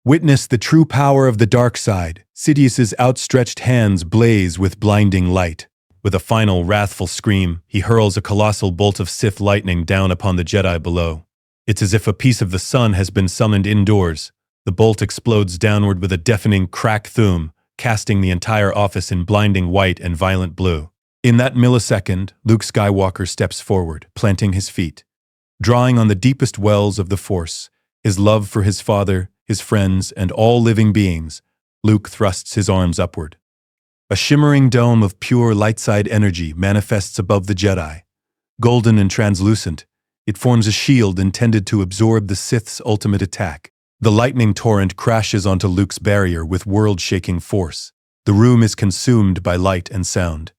Witness the true power of the dark side. Sidious's outstretched hands blaze with blinding light. With a final wrathful scream, he hurls a colossal bolt of Sith lightning down upon the Jedi below. It's as if a piece of the sun has been summoned indoors. The bolt explodes downward with a deafening crack-thum, casting the entire office in blinding white and violent blue. In that millisecond, Luke Skywalker steps forward, planting his feet. Drawing on the deepest wells of the Force, his love for his father, his friends, and all living beings, Luke thrusts his arms upward. A shimmering dome of pure light-side energy manifests above the Jedi. Golden and translucent, it forms a shield intended to absorb the Sith's ultimate attack. The lightning torrent crashes onto Luke's barrier with world-shaking force. The room is consumed by light and sound.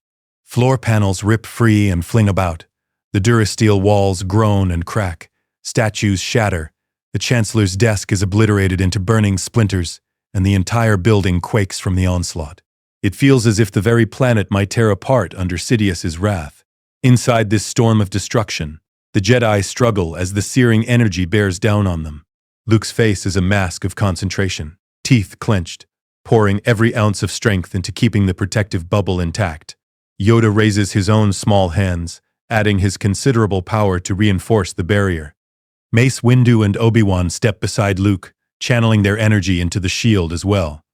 Floor panels rip free and fling about. The durasteel walls groan and crack. Statues shatter. The Chancellor's desk is obliterated into burning splinters, and the entire building quakes from the onslaught. It feels as if the very planet might tear apart under Sidious's wrath. Inside this storm of destruction, the Jedi struggle as the searing energy bears down on them. Luke's face is a mask of concentration, teeth clenched, pouring every ounce of strength into keeping the protective bubble intact. Yoda raises his own small hands, adding his considerable power to reinforce the barrier. Mace Windu and Obi-Wan step beside Luke, channeling their energy into the shield as well.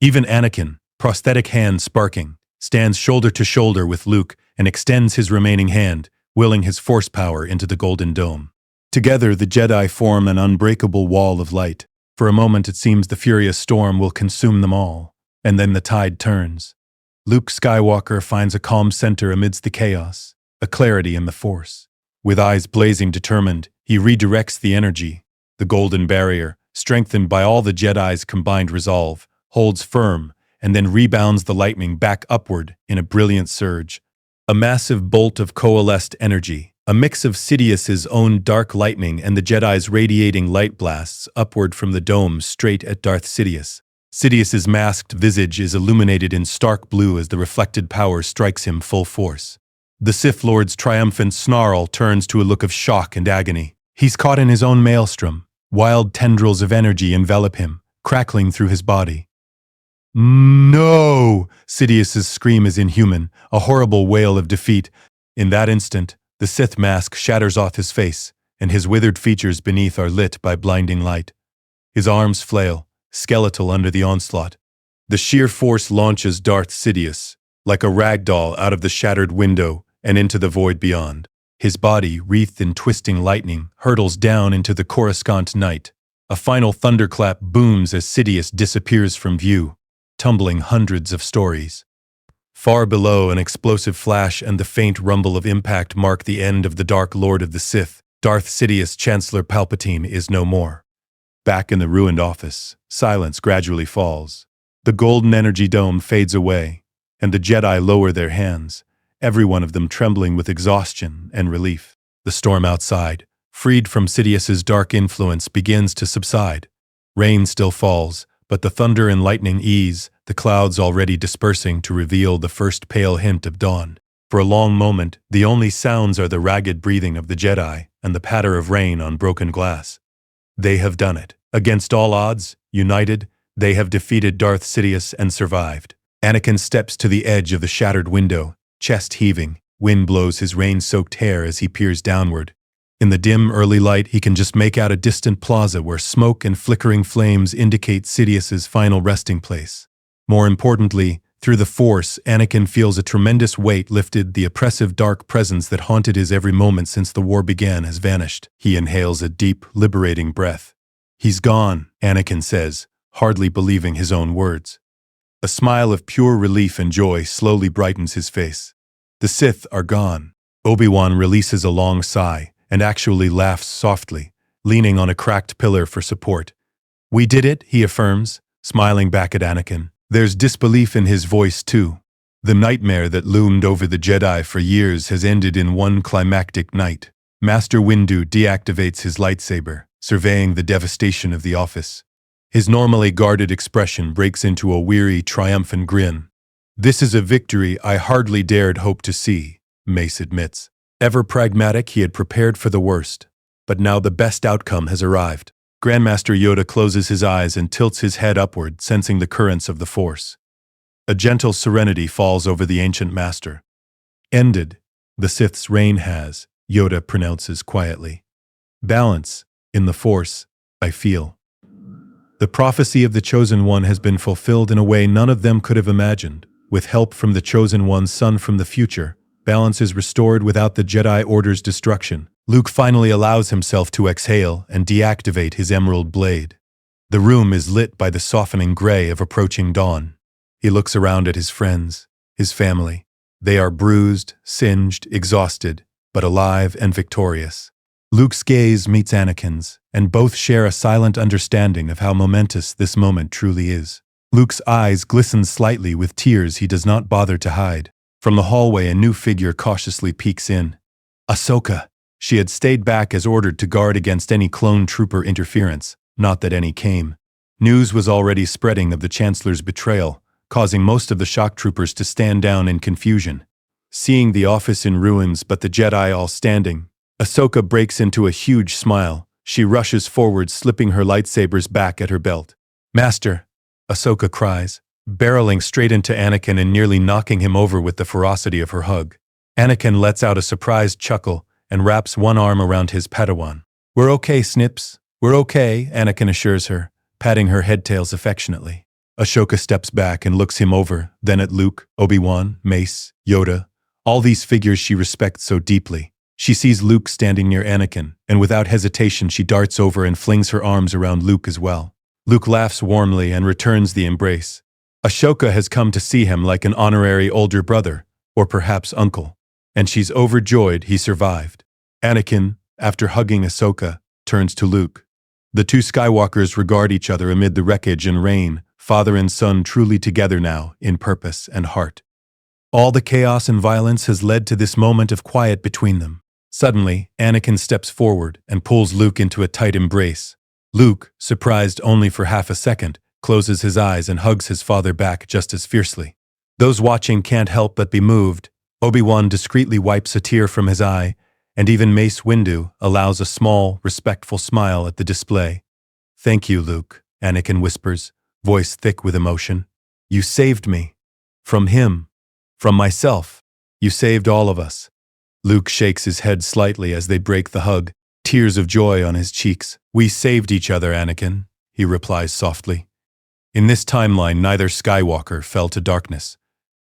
Even Anakin, prosthetic hand sparking, stands shoulder to shoulder with Luke and extends his remaining hand, willing his force power into the golden dome. Together, the Jedi form an unbreakable wall of light. For a moment, it seems the furious storm will consume them all, and then the tide turns. Luke Skywalker finds a calm center amidst the chaos, a clarity in the Force. With eyes blazing determined, he redirects the energy. The golden barrier, strengthened by all the Jedi's combined resolve, holds firm and then rebounds the lightning back upward in a brilliant surge. A massive bolt of coalesced energy, a mix of Sidious's own dark lightning and the Jedi's radiating light blasts upward from the dome straight at Darth Sidious. Sidious's masked visage is illuminated in stark blue as the reflected power strikes him full force. The Sith Lord's triumphant snarl turns to a look of shock and agony. He's caught in his own maelstrom. Wild tendrils of energy envelop him, crackling through his body. "No!" Sidious's scream is inhuman, a horrible wail of defeat. In that instant, the Sith mask shatters off his face, and his withered features beneath are lit by blinding light. His arms flail, skeletal under the onslaught. The sheer force launches Darth Sidious, like a rag doll out of the shattered window and into the void beyond. His body, wreathed in twisting lightning, hurtles down into the Coruscant night. A final thunderclap booms as Sidious disappears from view, tumbling hundreds of stories. Far below, an explosive flash and the faint rumble of impact mark the end of the Dark Lord of the Sith. Darth Sidious, Chancellor Palpatine, is no more. Back in the ruined office, silence gradually falls. The golden energy dome fades away, and the Jedi lower their hands, every one of them trembling with exhaustion and relief. The storm outside, freed from Sidious's dark influence, begins to subside. Rain still falls, but the thunder and lightning ease, the clouds already dispersing to reveal the first pale hint of dawn. For a long moment, the only sounds are the ragged breathing of the Jedi and the patter of rain on broken glass. They have done it. Against all odds, united, they have defeated Darth Sidious and survived. Anakin steps to the edge of the shattered window, chest heaving. Wind blows his rain-soaked hair as he peers downward. In the dim, early light, he can just make out a distant plaza where smoke and flickering flames indicate Sidious's final resting place. More importantly, through the Force, Anakin feels a tremendous weight lifted. The oppressive dark presence that haunted his every moment since the war began has vanished. He inhales a deep, liberating breath. "He's gone," Anakin says, hardly believing his own words. A smile of pure relief and joy slowly brightens his face. The Sith are gone. Obi-Wan releases a long sigh and actually laughs softly, leaning on a cracked pillar for support. "We did it," he affirms, smiling back at Anakin. There's disbelief in his voice, too. The nightmare that loomed over the Jedi for years has ended in one climactic night. Master Windu deactivates his lightsaber, surveying the devastation of the office. His normally guarded expression breaks into a weary, triumphant grin. "This is a victory I hardly dared hope to see," Mace admits. Ever pragmatic, he had prepared for the worst, but now the best outcome has arrived. Grandmaster Yoda closes his eyes and tilts his head upward, sensing the currents of the Force. A gentle serenity falls over the ancient master. "Ended. The Sith's reign has," Yoda pronounces quietly. "Balance, in the Force, I feel. The prophecy of the Chosen One has been fulfilled in a way none of them could have imagined. With help from the Chosen One's son from the future, balance is restored without the Jedi Order's destruction." Luke finally allows himself to exhale and deactivate his emerald blade. The room is lit by the softening gray of approaching dawn. He looks around at his friends, his family. They are bruised, singed, exhausted, but alive and victorious. Luke's gaze meets Anakin's, and both share a silent understanding of how momentous this moment truly is. Luke's eyes glisten slightly with tears he does not bother to hide. From the hallway, a new figure cautiously peeks in. Ahsoka. She had stayed back as ordered to guard against any clone trooper interference, not that any came. News was already spreading of the Chancellor's betrayal, causing most of the shock troopers to stand down in confusion. Seeing the office in ruins but the Jedi all standing, Ahsoka breaks into a huge smile. She rushes forward, slipping her lightsabers back at her belt. "Master!" Ahsoka cries, barreling straight into Anakin and nearly knocking him over with the ferocity of her hug. Anakin lets out a surprised chuckle and wraps one arm around his Padawan. "We're okay, Snips. We're okay," Anakin assures her, patting her head-tails affectionately. Ahsoka steps back and looks him over, then at Luke, Obi-Wan, Mace, Yoda, all these figures she respects so deeply. She sees Luke standing near Anakin, and without hesitation she darts over and flings her arms around Luke as well. Luke laughs warmly and returns the embrace. Ahsoka has come to see him like an honorary older brother, or perhaps uncle, and she's overjoyed he survived. Anakin, after hugging Ahsoka, turns to Luke. The two Skywalkers regard each other amid the wreckage and rain, father and son truly together now in purpose and heart. All the chaos and violence has led to this moment of quiet between them. Suddenly, Anakin steps forward and pulls Luke into a tight embrace. Luke, surprised only for half a second, closes his eyes and hugs his father back just as fiercely. Those watching can't help but be moved. Obi-Wan discreetly wipes a tear from his eye, and even Mace Windu allows a small, respectful smile at the display. "Thank you, Luke," Anakin whispers, voice thick with emotion. "You saved me. From him. From myself. You saved all of us." Luke shakes his head slightly as they break the hug, tears of joy on his cheeks. "We saved each other, Anakin," he replies softly. In this timeline, neither Skywalker fell to darkness.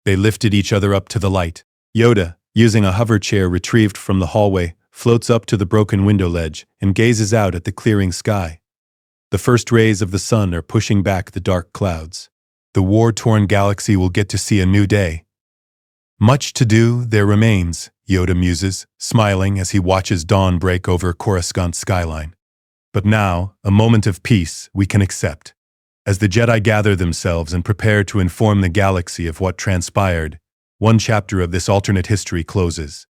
They lifted each other up to the light. Yoda, using a hover chair retrieved from the hallway, floats up to the broken window ledge and gazes out at the clearing sky. The first rays of the sun are pushing back the dark clouds. The war-torn galaxy will get to see a new day, Much to do there remains, Yoda muses, smiling as he watches dawn break over Coruscant's skyline. But now, a moment of peace we can accept. As the Jedi gather themselves and prepare to inform the galaxy of what transpired, one chapter of this alternate history closes.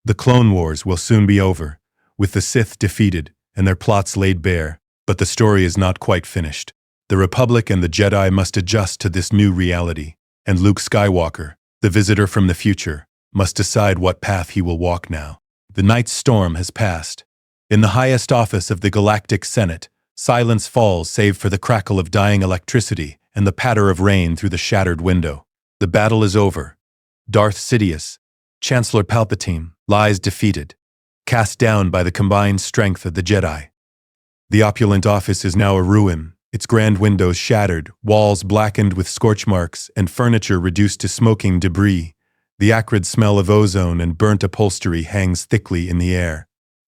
The Clone Wars will soon be over, with the Sith defeated and their plots laid bare, but the story is not quite finished. The Republic and the Jedi must adjust to this new reality, and Luke Skywalker, the visitor from the future, must decide what path he will walk now. The night's storm has passed. In the highest office of the Galactic Senate, silence falls save for the crackle of dying electricity and the patter of rain through the shattered window. The battle is over. Darth Sidious, Chancellor Palpatine, lies defeated, cast down by the combined strength of the Jedi. The opulent office is now a ruin, its grand windows shattered, walls blackened with scorch marks, and furniture reduced to smoking debris. The acrid smell of ozone and burnt upholstery hangs thickly in the air.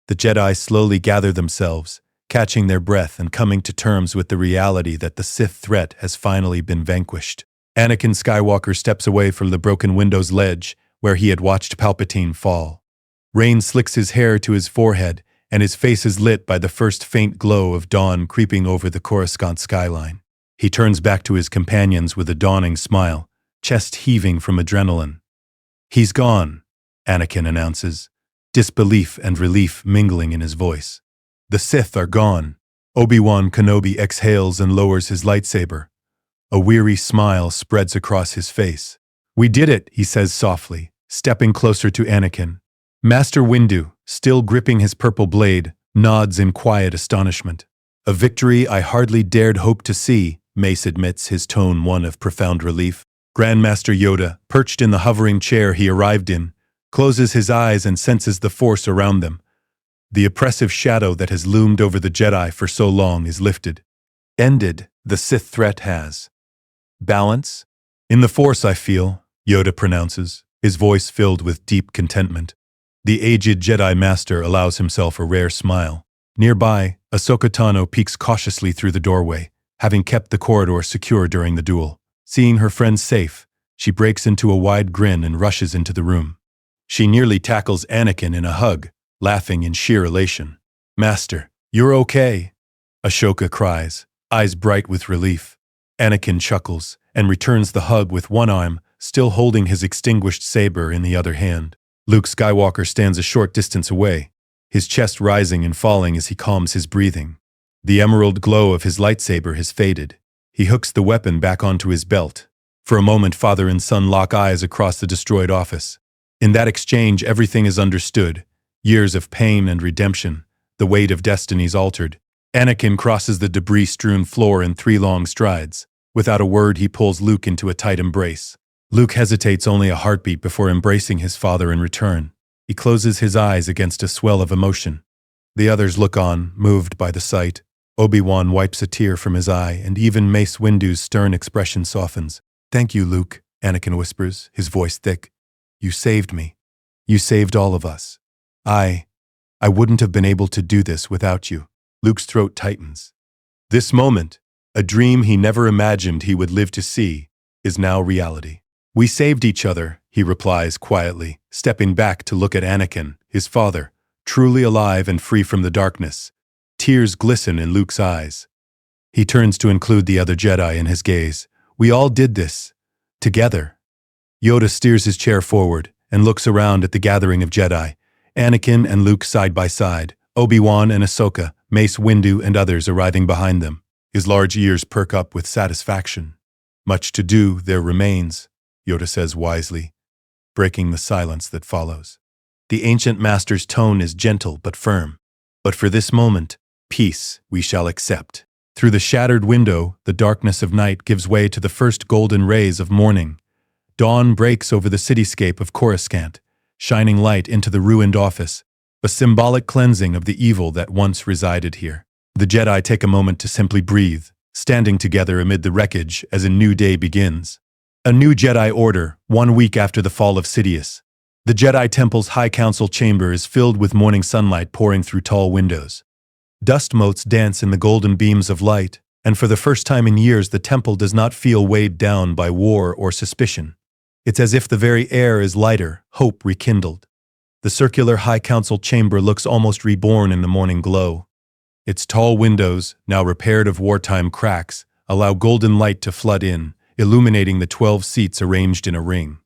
The Jedi slowly gather themselves, catching their breath and coming to terms with the reality that the Sith threat has finally been vanquished. Anakin Skywalker steps away from the broken window's ledge, where he had watched Palpatine fall. Rain slicks his hair to his forehead, and his face is lit by the first faint glow of dawn creeping over the Coruscant skyline. He turns back to his companions with a dawning smile, chest heaving from adrenaline. "He's gone," Anakin announces, disbelief and relief mingling in his voice. "The Sith are gone." Obi-Wan Kenobi exhales and lowers his lightsaber. A weary smile spreads across his face. "We did it," he says softly, stepping closer to Anakin. Master Windu, still gripping his purple blade, nods in quiet astonishment. "A victory I hardly dared hope to see," Mace admits, his tone one of profound relief. Grandmaster Yoda, perched in the hovering chair he arrived in, closes his eyes and senses the force around them. The oppressive shadow that has loomed over the Jedi for so long is lifted. Ended, the Sith threat has. "Balance? In the Force, I feel," Yoda pronounces, his voice filled with deep contentment. The aged Jedi Master allows himself a rare smile. Nearby, Ahsoka Tano peeks cautiously through the doorway, having kept the corridor secure during the duel. Seeing her friend safe, she breaks into a wide grin and rushes into the room. She nearly tackles Anakin in a hug, laughing in sheer elation. "Master, you're okay," Ahsoka cries, eyes bright with relief. Anakin chuckles and returns the hug with one arm, still holding his extinguished saber in the other hand. Luke Skywalker stands a short distance away, his chest rising and falling as he calms his breathing. The emerald glow of his lightsaber has faded. He hooks the weapon back onto his belt. For a moment, father and son lock eyes across the destroyed office. In that exchange, everything is understood. Years of pain and redemption, the weight of destinies altered. Anakin crosses the debris-strewn floor in 3 long strides. Without a word, he pulls Luke into a tight embrace. Luke hesitates only a heartbeat before embracing his father in return. He closes his eyes against a swell of emotion. The others look on, moved by the sight. Obi-Wan wipes a tear from his eye, and even Mace Windu's stern expression softens. "Thank you, Luke," Anakin whispers, his voice thick. "You saved me. You saved all of us. I wouldn't have been able to do this without you." Luke's throat tightens. This moment, a dream he never imagined he would live to see, is now reality. "We saved each other," he replies quietly, stepping back to look at Anakin, his father, truly alive and free from the darkness. Tears glisten in Luke's eyes. He turns to include the other Jedi in his gaze. "We all did this. Together." Yoda steers his chair forward and looks around at the gathering of Jedi. Anakin and Luke side by side, Obi-Wan and Ahsoka, Mace Windu and others arriving behind them. His large ears perk up with satisfaction. "Much to do there remains," Yoda says wisely, breaking the silence that follows. The ancient master's tone is gentle but firm. "But for this moment, peace we shall accept." Through the shattered window, the darkness of night gives way to the first golden rays of morning. Dawn breaks over the cityscape of Coruscant, shining light into the ruined office, a symbolic cleansing of the evil that once resided here. The Jedi take a moment to simply breathe, standing together amid the wreckage as a new day begins. A new Jedi Order, 1 week after the fall of Sidious. The Jedi Temple's High Council chamber is filled with morning sunlight pouring through tall windows. Dust motes dance in the golden beams of light, and for the first time in years the temple does not feel weighed down by war or suspicion. It's as if the very air is lighter, hope rekindled. The circular High Council chamber looks almost reborn in the morning glow. Its tall windows, now repaired of wartime cracks, allow golden light to flood in, illuminating the 12 seats arranged in a ring.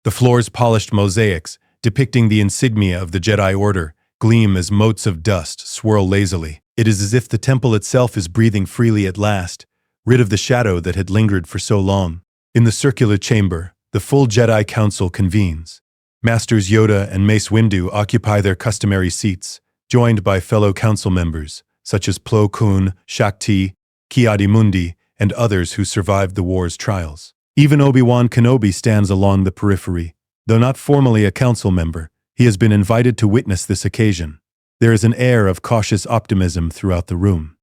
The floor's polished mosaics, depicting the insignia of the Jedi Order, gleam as motes of dust swirl lazily. It is as if the temple itself is breathing freely at last, rid of the shadow that had lingered for so long. In the circular chamber, the full Jedi Council convenes. Masters Yoda and Mace Windu occupy their customary seats, joined by fellow council members, such as Plo Koon, Shakti, Ki-Adi-Mundi, and others who survived the war's trials. Even Obi-Wan Kenobi stands along the periphery. Though not formally a council member, he has been invited to witness this occasion. There is an air of cautious optimism throughout the room.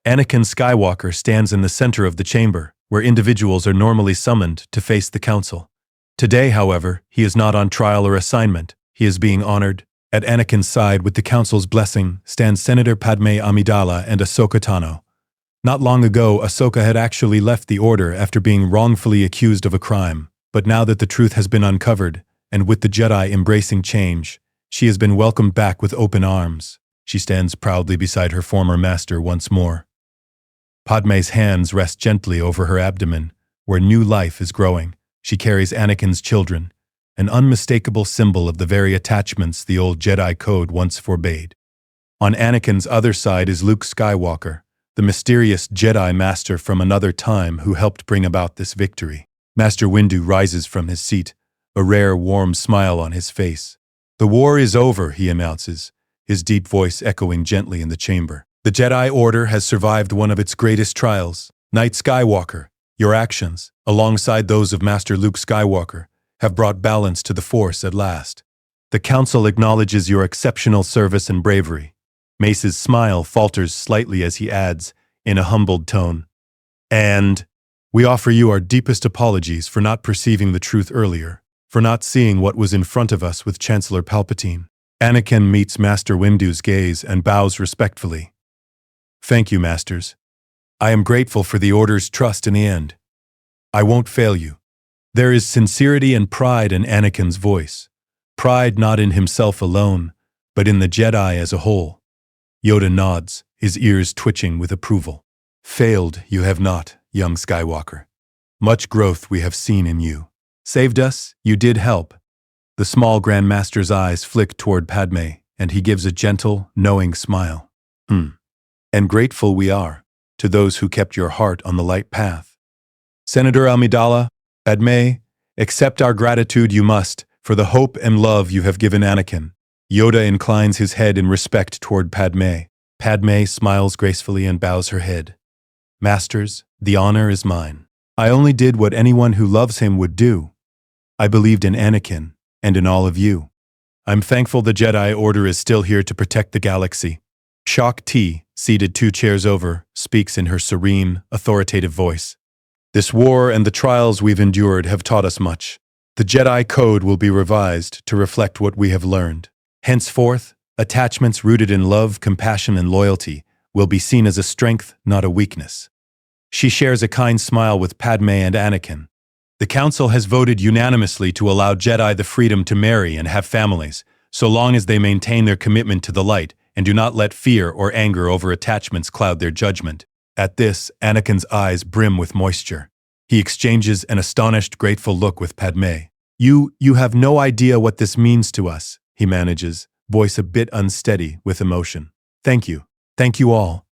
Anakin Skywalker stands in the center of the chamber, where individuals are normally summoned to face the council. Today, however, he is not on trial or assignment. He is being honored. At Anakin's side, with the council's blessing, stand Senator Padme Amidala and Ahsoka Tano. Not long ago, Ahsoka had actually left the Order after being wrongfully accused of a crime. But now that the truth has been uncovered, and with the Jedi embracing change, she has been welcomed back with open arms. She stands proudly beside her former master once more. Padme's hands rest gently over her abdomen, where new life is growing. She carries Anakin's children, an unmistakable symbol of the very attachments the old Jedi Code once forbade. On Anakin's other side is Luke Skywalker, the mysterious Jedi Master from another time who helped bring about this victory. Master Windu rises from his seat, a rare, warm smile on his face. "The war is over," he announces, his deep voice echoing gently in the chamber. "The Jedi Order has survived one of its greatest trials. Knight Skywalker, your actions, alongside those of Master Luke Skywalker, have brought balance to the Force at last. The Council acknowledges your exceptional service and bravery." Mace's smile falters slightly as he adds, in a humbled tone, "And we offer you our deepest apologies for not perceiving the truth earlier, for not seeing what was in front of us with Chancellor Palpatine." Anakin meets Master Windu's gaze and bows respectfully. "Thank you, Masters. I am grateful for the Order's trust in the end. I won't fail you." There is sincerity and pride in Anakin's voice. Pride not in himself alone, but in the Jedi as a whole. Yoda nods, his ears twitching with approval. "Failed you have not, young Skywalker. Much growth we have seen in you. Saved us, you did help." The small Grandmaster's eyes flick toward Padme, and he gives a gentle, knowing smile. "And grateful we are, to those who kept your heart on the light path. Senator Amidala, Padme, accept our gratitude you must, for the hope and love you have given Anakin." Yoda inclines his head in respect toward Padme. Padme smiles gracefully and bows her head. "Masters, the honor is mine. I only did what anyone who loves him would do. I believed in Anakin, and in all of you. I'm thankful the Jedi Order is still here to protect the galaxy." Shakti, seated 2 chairs over, speaks in her serene, authoritative voice. "This war and the trials we've endured have taught us much. The Jedi Code will be revised to reflect what we have learned. Henceforth, attachments rooted in love, compassion, and loyalty will be seen as a strength, not a weakness." She shares a kind smile with Padme and Anakin. "The Council has voted unanimously to allow Jedi the freedom to marry and have families, so long as they maintain their commitment to the light and do not let fear or anger over attachments cloud their judgment." At this, Anakin's eyes brim with moisture. He exchanges an astonished, grateful look with Padme. You have no idea what this means to us," he manages, voice a bit unsteady with emotion. Thank you all."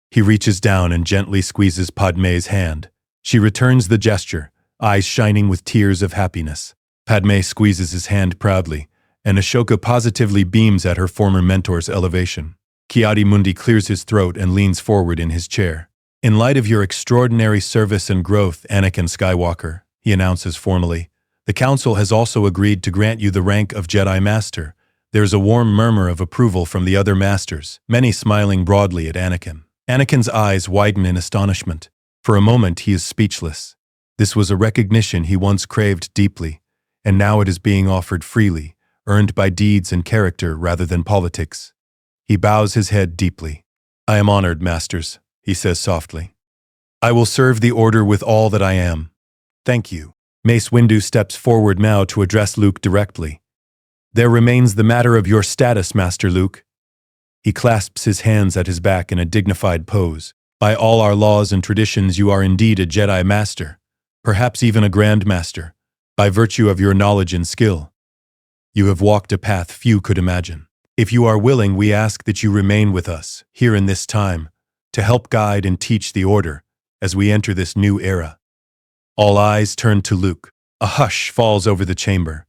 He reaches down and gently squeezes Padme's hand. She returns the gesture, eyes shining with tears of happiness. Padme squeezes his hand proudly, and Ashoka positively beams at her former mentor's elevation. Ki-Adi-Mundi clears his throat and leans forward in his chair. "In light of your extraordinary service and growth, Anakin Skywalker," he announces formally, "the Council has also agreed to grant you the rank of Jedi Master." There's a warm murmur of approval from the other Masters, many smiling broadly at Anakin. Anakin's eyes widen in astonishment. For a moment he is speechless. This was a recognition he once craved deeply, and now it is being offered freely, earned by deeds and character rather than politics. He bows his head deeply. "I am honored, Masters," he says softly. "I will serve the Order with all that I am. Thank you." Mace Windu steps forward now to address Luke directly. There remains the matter of your status, Master Luke. He clasps his hands at his back in a dignified pose. By all our laws and traditions, you are indeed a Jedi Master, perhaps even a Grandmaster, by virtue of your knowledge and skill. You have walked a path few could imagine. If you are willing, we ask that you remain with us, here in this time, to help guide and teach the Order as we enter this new era. All eyes turn to Luke. A hush falls over the chamber.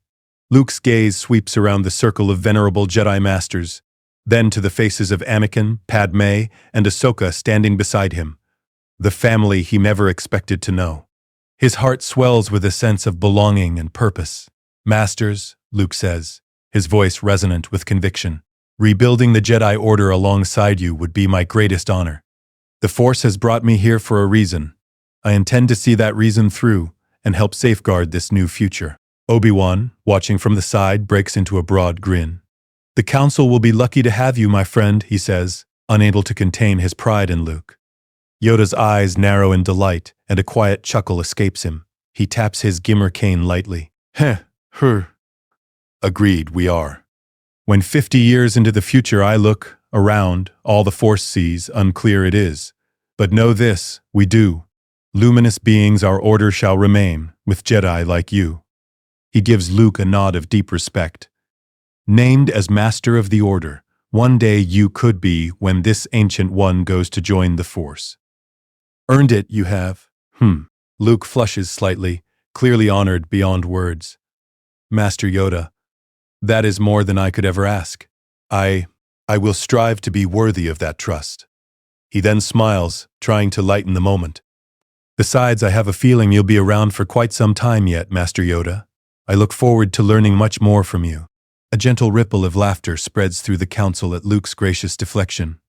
Luke's gaze sweeps around the circle of venerable Jedi Masters, then to the faces of Anakin, Padme, and Ahsoka standing beside him, the family he never expected to know. His heart swells with a sense of belonging and purpose. Masters, Luke says, his voice resonant with conviction, rebuilding the Jedi Order alongside you would be my greatest honor. The Force has brought me here for a reason. I intend to see that reason through and help safeguard this new future. Obi-Wan, watching from the side, breaks into a broad grin. The Council will be lucky to have you, my friend, he says, unable to contain his pride in Luke. Yoda's eyes narrow in delight, and a quiet chuckle escapes him. He taps his gimmer cane lightly. Agreed, we are. When 50 years into the future I look around, all the Force sees, unclear it is. But know this, we do. Luminous beings our Order shall remain, with Jedi like you. He gives Luke a nod of deep respect. Named as Master of the Order, one day you could be when this Ancient One goes to join the Force. Earned it, you have. Luke flushes slightly, clearly honored beyond words. Master Yoda, that is more than I could ever ask. I will strive to be worthy of that trust. He then smiles, trying to lighten the moment. Besides, I have a feeling you'll be around for quite some time yet, Master Yoda. I look forward to learning much more from you. A gentle ripple of laughter spreads through the council at Luke's gracious deflection.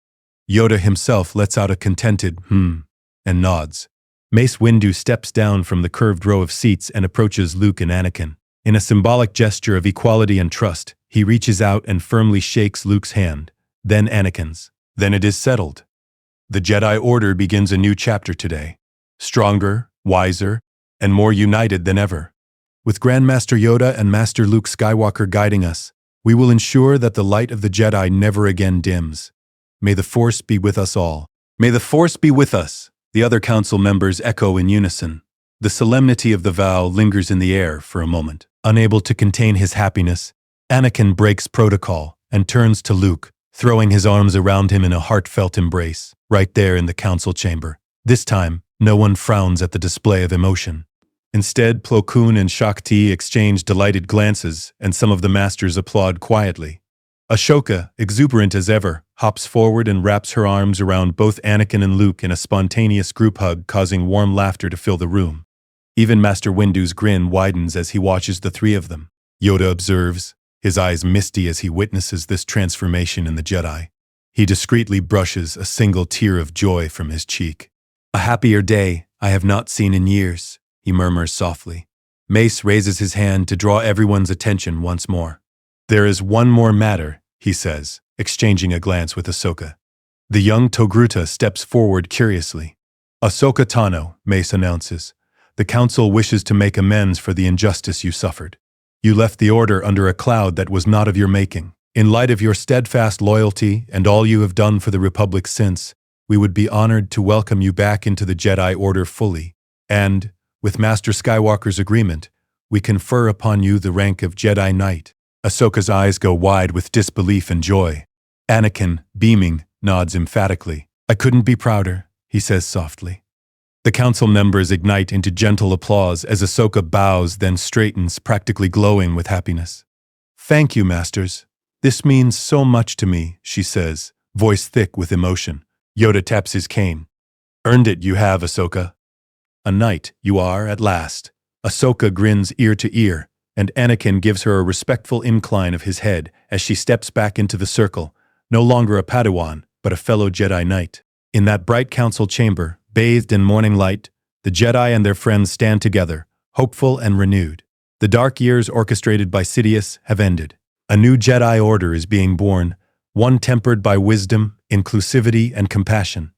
Yoda himself lets out a contented and nods. Mace Windu steps down from the curved row of seats and approaches Luke and Anakin. In a symbolic gesture of equality and trust, he reaches out and firmly shakes Luke's hand, then Anakin's. Then it is settled. The Jedi Order begins a new chapter today. Stronger, wiser, and more united than ever. With Grandmaster Yoda and Master Luke Skywalker guiding us, we will ensure that the light of the Jedi never again dims. May the Force be with us all. May the Force be with us, the other council members echo in unison. The solemnity of the vow lingers in the air for a moment. Unable to contain his happiness, Anakin breaks protocol and turns to Luke, throwing his arms around him in a heartfelt embrace, right there in the council chamber. This time, no one frowns at the display of emotion. Instead, Plo Koon and Shakti exchange delighted glances, and some of the masters applaud quietly. Ashoka, exuberant as ever, hops forward and wraps her arms around both Anakin and Luke in a spontaneous group hug, causing warm laughter to fill the room. Even Master Windu's grin widens as he watches the three of them. Yoda observes, his eyes misty as he witnesses this transformation in the Jedi. He discreetly brushes a single tear of joy from his cheek. A happier day I have not seen in years, he murmurs softly. Mace raises his hand to draw everyone's attention once more. There is one more matter, he says, exchanging a glance with Ahsoka. The young Togruta steps forward curiously. Ahsoka Tano, Mace announces. The Council wishes to make amends for the injustice you suffered. You left the Order under a cloud that was not of your making. In light of your steadfast loyalty and all you have done for the Republic since, we would be honored to welcome you back into the Jedi Order fully. And, with Master Skywalker's agreement, we confer upon you the rank of Jedi Knight. Ahsoka's eyes go wide with disbelief and joy. Anakin, beaming, nods emphatically. I couldn't be prouder, he says softly. The council members ignite into gentle applause as Ahsoka bows, then straightens, practically glowing with happiness. Thank you, Masters. This means so much to me, she says, voice thick with emotion. Yoda taps his cane. Earned it you have, Ahsoka. A knight you are at last. Ahsoka grins ear to ear, and Anakin gives her a respectful incline of his head as she steps back into the circle, no longer a Padawan, but a fellow Jedi Knight. In that bright council chamber, bathed in morning light, the Jedi and their friends stand together, hopeful and renewed. The dark years orchestrated by Sidious have ended. A new Jedi Order is being born, one tempered by wisdom, inclusivity, and compassion.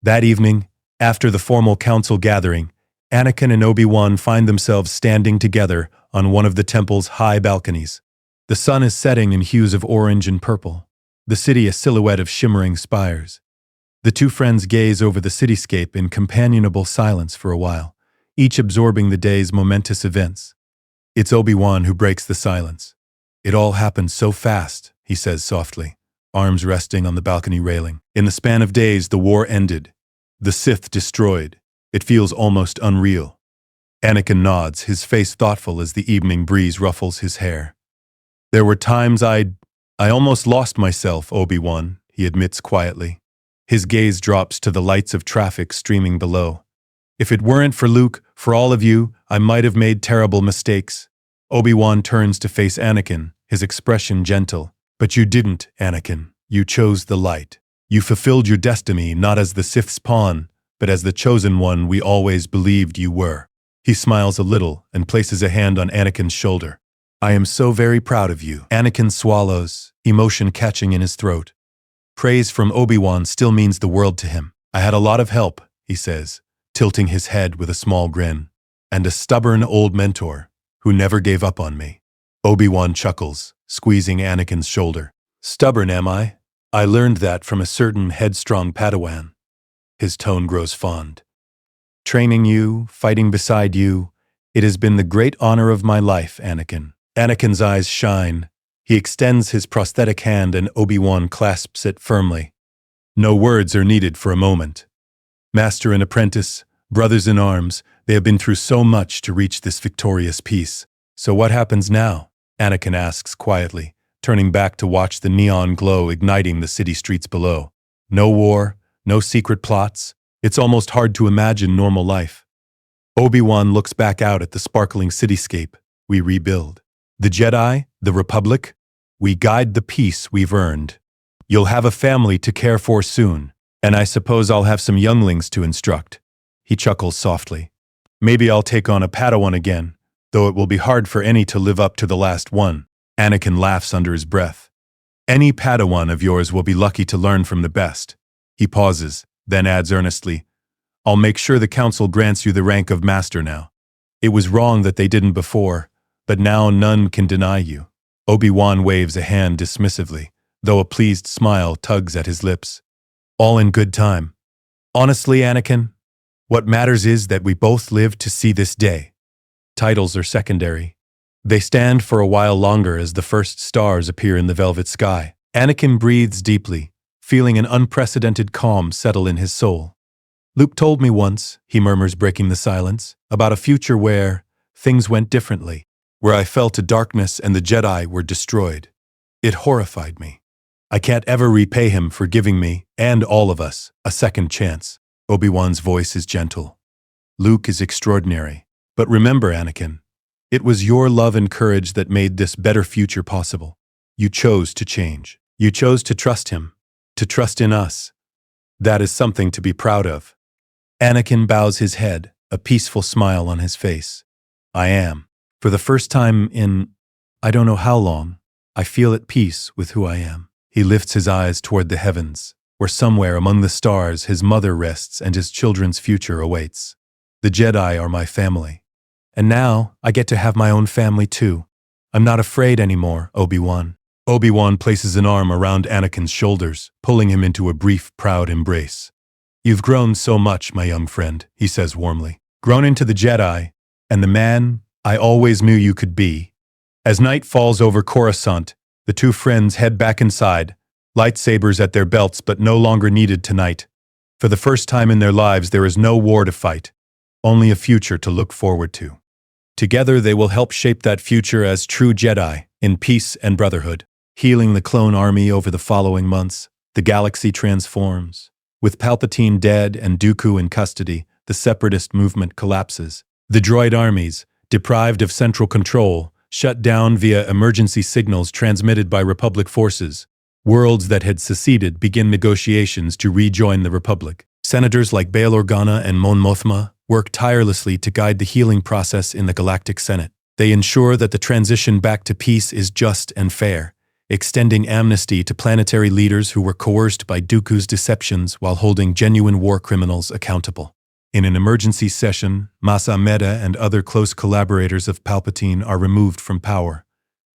That evening, after the formal council gathering, Anakin and Obi-Wan find themselves standing together on one of the temple's high balconies. The sun is setting in hues of orange and purple, the city a silhouette of shimmering spires. The two friends gaze over the cityscape in companionable silence for a while, each absorbing the day's momentous events. It's Obi-Wan who breaks the silence. "It all happened so fast," he says softly, arms resting on the balcony railing. "In the span of days, the war ended. The Sith destroyed. It feels almost unreal." Anakin nods, his face thoughtful as the evening breeze ruffles his hair. "There were times I almost lost myself, Obi-Wan," he admits quietly. His gaze drops to the lights of traffic streaming below. "If it weren't for Luke, for all of you, I might have made terrible mistakes." Obi-Wan turns to face Anakin, his expression gentle. "But you didn't, Anakin. You chose the light. You fulfilled your destiny not as the Sith's pawn, but as the chosen one we always believed you were." He smiles a little and places a hand on Anakin's shoulder. "I am so very proud of you." Anakin swallows, emotion catching in his throat. Praise from Obi-Wan still means the world to him. "I had a lot of help," he says, tilting his head with a small grin, "and a stubborn old mentor who never gave up on me." Obi-Wan chuckles, squeezing Anakin's shoulder. "Stubborn, am I? I learned that from a certain headstrong Padawan." His tone grows fond. "Training you, fighting beside you, it has been the great honor of my life, Anakin." Anakin's eyes shine. He extends his prosthetic hand and Obi-Wan clasps it firmly. No words are needed for a moment. Master and apprentice, brothers in arms, they have been through so much to reach this victorious peace. "So what happens now?" Anakin asks quietly, turning back to watch the neon glow igniting the city streets below. No war, no secret plots. It's almost hard to imagine normal life. Obi-Wan looks back out at the sparkling cityscape. "We rebuild. The Jedi, the Republic, we guide the peace we've earned. You'll have a family to care for soon, and I suppose I'll have some younglings to instruct." He chuckles softly. "Maybe I'll take on a Padawan again, though it will be hard for any to live up to the last one." Anakin laughs under his breath. "Any Padawan of yours will be lucky to learn from the best." He pauses, then adds earnestly, "I'll make sure the Council grants you the rank of Master now. It was wrong that they didn't before, but now none can deny you." Obi-Wan waves a hand dismissively, though a pleased smile tugs at his lips. "All in good time. Honestly, Anakin, what matters is that we both live to see this day." Titles are secondary. They stand for a while longer as the first stars appear in the velvet sky. Anakin breathes deeply, feeling an unprecedented calm settle in his soul. "Luke told me once," he murmurs, breaking the silence, "about a future where things went differently, where I fell to darkness and the Jedi were destroyed. It horrified me. I can't ever repay him for giving me, and all of us, a second chance." Obi-Wan's voice is gentle. "Luke is extraordinary. But remember, Anakin, it was your love and courage that made this better future possible. You chose to change. You chose to trust him, to trust in us. That is something to be proud of." Anakin bows his head, a peaceful smile on his face. "I am. For the first time in, I don't know how long, I feel at peace with who I am." He lifts his eyes toward the heavens, where somewhere among the stars his mother rests and his children's future awaits. "The Jedi are my family. And now I get to have my own family too. I'm not afraid anymore, Obi-Wan." Obi-Wan places an arm around Anakin's shoulders, pulling him into a brief, proud embrace. "You've grown so much, my young friend," he says warmly. "Grown into the Jedi, and the man I always knew you could be." As night falls over Coruscant, the two friends head back inside, lightsabers at their belts but no longer needed tonight. For the first time in their lives there is no war to fight, only a future to look forward to. Together they will help shape that future as true Jedi, in peace and brotherhood. Healing the clone army over the following months, the galaxy transforms. With Palpatine dead and Dooku in custody, the Separatist movement collapses. The droid armies, deprived of central control, shut down via emergency signals transmitted by Republic forces. Worlds that had seceded begin negotiations to rejoin the Republic. Senators like Bail Organa and Mon Mothma work tirelessly to guide the healing process in the Galactic Senate. They ensure that the transition back to peace is just and fair, extending amnesty to planetary leaders who were coerced by Dooku's deceptions while holding genuine war criminals accountable. In an emergency session, Mas Amidala and other close collaborators of Palpatine are removed from power,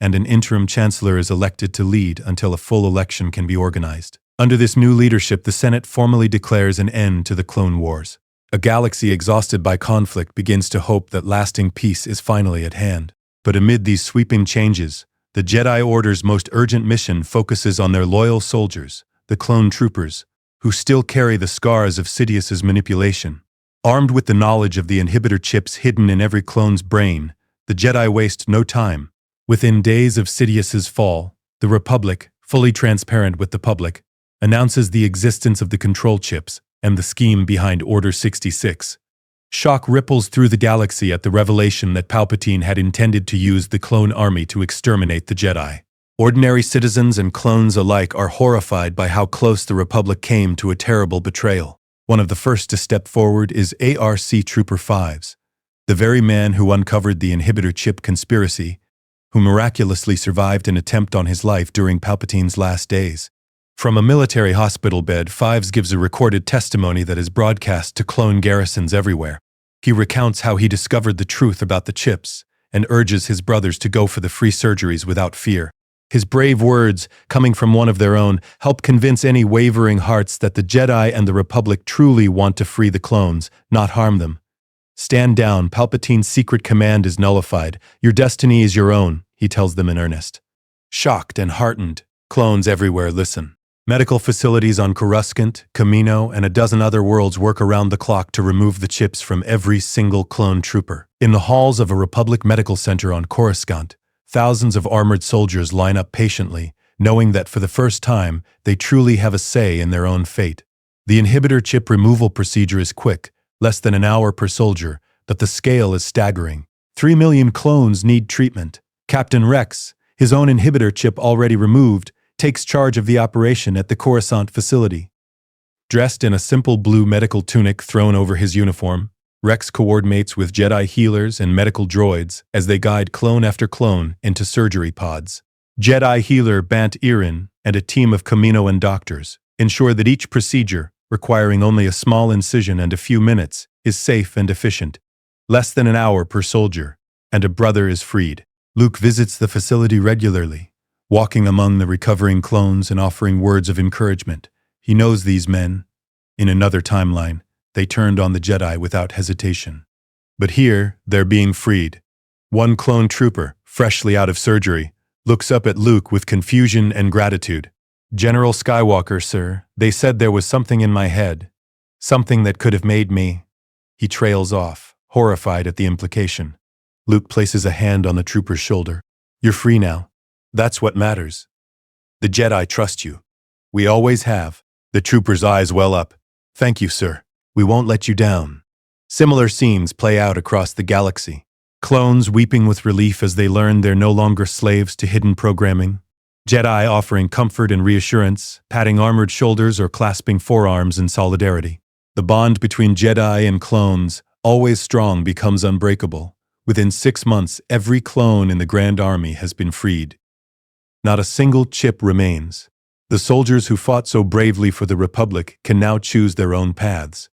and an interim chancellor is elected to lead until a full election can be organized. Under this new leadership, the Senate formally declares an end to the Clone Wars. A galaxy exhausted by conflict begins to hope that lasting peace is finally at hand. But amid these sweeping changes, the Jedi Order's most urgent mission focuses on their loyal soldiers, the clone troopers, who still carry the scars of Sidious's manipulation. Armed with the knowledge of the inhibitor chips hidden in every clone's brain, the Jedi waste no time. Within days of Sidious's fall, the Republic, fully transparent with the public, announces the existence of the control chips and the scheme behind Order 66. Shock ripples through the galaxy at the revelation that Palpatine had intended to use the clone army to exterminate the Jedi. Ordinary citizens and clones alike are horrified by how close the Republic came to a terrible betrayal. One of the first to step forward is ARC Trooper 5s, the very man who uncovered the inhibitor chip conspiracy, who miraculously survived an attempt on his life during Palpatine's last days. From a military hospital bed, Fives gives a recorded testimony that is broadcast to clone garrisons everywhere. He recounts how he discovered the truth about the chips and urges his brothers to go for the free surgeries without fear. His brave words, coming from one of their own, help convince any wavering hearts that the Jedi and the Republic truly want to free the clones, not harm them. Stand down, Palpatine's secret command is nullified. Your destiny is your own, he tells them in earnest. Shocked and heartened, clones everywhere listen. Medical facilities on Coruscant, Camino, and a dozen other worlds work around the clock to remove the chips from every single clone trooper. In the halls of a Republic medical center on Coruscant, thousands of armored soldiers line up patiently, knowing that for the first time, they truly have a say in their own fate. The inhibitor chip removal procedure is quick, less than an hour per soldier, but the scale is staggering. 3 million clones need treatment. Captain Rex, his own inhibitor chip already removed, takes charge of the operation at the Coruscant facility. Dressed in a simple blue medical tunic thrown over his uniform, Rex coordinates with Jedi healers and medical droids as they guide clone after clone into surgery pods. Jedi healer Bant Irin and a team of Kaminoan doctors ensure that each procedure, requiring only a small incision and a few minutes, is safe and efficient. Less than an hour per soldier, and a brother is freed. Luke visits the facility regularly, walking among the recovering clones and offering words of encouragement. He knows these men. In another timeline, they turned on the Jedi without hesitation. But here, they're being freed. One clone trooper, freshly out of surgery, looks up at Luke with confusion and gratitude. "General Skywalker, sir, they said there was something in my head. Something that could have made me." He trails off, horrified at the implication. Luke places a hand on the trooper's shoulder. "You're free now. That's what matters. The Jedi trust you. We always have." The trooper's eyes well up. "Thank you, sir. We won't let you down." Similar scenes play out across the galaxy. Clones weeping with relief as they learn they're no longer slaves to hidden programming. Jedi offering comfort and reassurance, patting armored shoulders or clasping forearms in solidarity. The bond between Jedi and clones, always strong, becomes unbreakable. Within 6 months, every clone in the Grand Army has been freed. Not a single chip remains. The soldiers who fought so bravely for the Republic can now choose their own paths.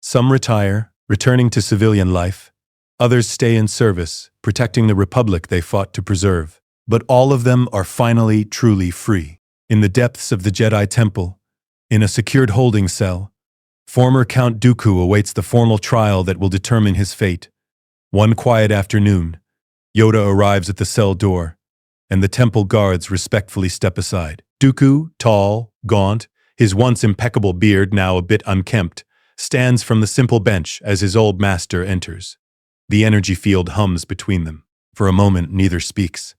Some retire, returning to civilian life. Others stay in service, protecting the Republic they fought to preserve. But all of them are finally truly free. In the depths of the Jedi Temple, in a secured holding cell, former Count Dooku awaits the formal trial that will determine his fate. One quiet afternoon, Yoda arrives at the cell door, and the temple guards respectfully step aside. Dooku, tall, gaunt, his once impeccable beard now a bit unkempt, stands from the simple bench as his old master enters. The energy field hums between them. For a moment, neither speaks.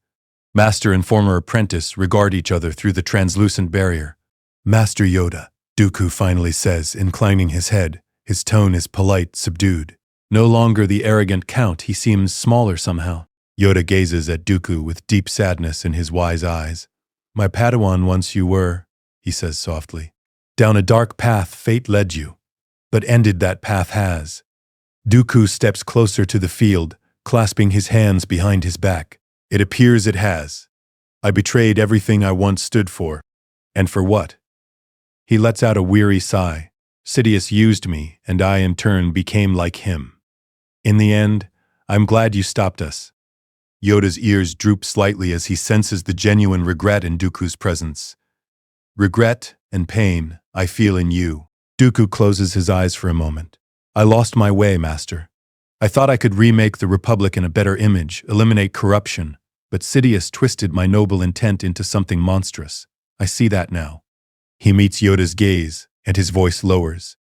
Master and former apprentice regard each other through the translucent barrier. "Master Yoda," Dooku finally says, inclining his head. His tone is polite, subdued. No longer the arrogant Count, he seems smaller somehow. Yoda gazes at Dooku with deep sadness in his wise eyes. "My Padawan once you were," he says softly. "Down a dark path fate led you, but ended that path has." Dooku steps closer to the field, clasping his hands behind his back. "It appears it has. I betrayed everything I once stood for. And for what?" He lets out a weary sigh. Sidious used me, and I in turn became like him. In the end, I'm glad you stopped us." Yoda's ears droop slightly as he senses the genuine regret in Dooku's presence. "Regret and pain I feel in you." Dooku closes his eyes for a moment. "I lost my way, Master. I thought I could remake the Republic in a better image, eliminate corruption, but Sidious twisted my noble intent into something monstrous. I see that now." He meets Yoda's gaze, and his voice lowers.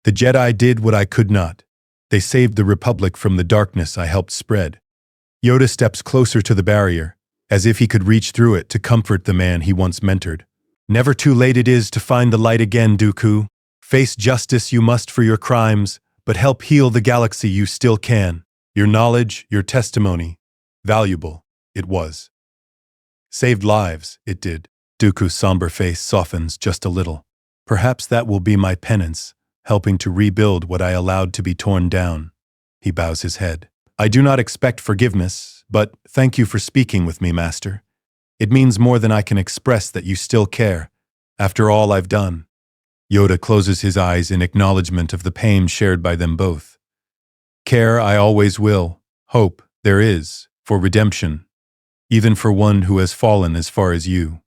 "The Jedi did what I could not. They saved the Republic from the darkness I helped spread." Yoda steps closer to the barrier, as if he could reach through it to comfort the man he once mentored. "Never too late it is to find the light again, Dooku. Face justice you must for your crimes, but help heal the galaxy you still can. Your knowledge, your testimony, valuable, it was. Saved lives, it did." Dooku's somber face softens just a little. "Perhaps that will be my penance, helping to rebuild what I allowed to be torn down." He bows his head. "I do not expect forgiveness, but thank you for speaking with me, Master. It means more than I can express that you still care, after all I've done." Yoda closes his eyes in acknowledgement of the pain shared by them both. "Care I always will. Hope there is, for redemption, even for one who has fallen as far as you."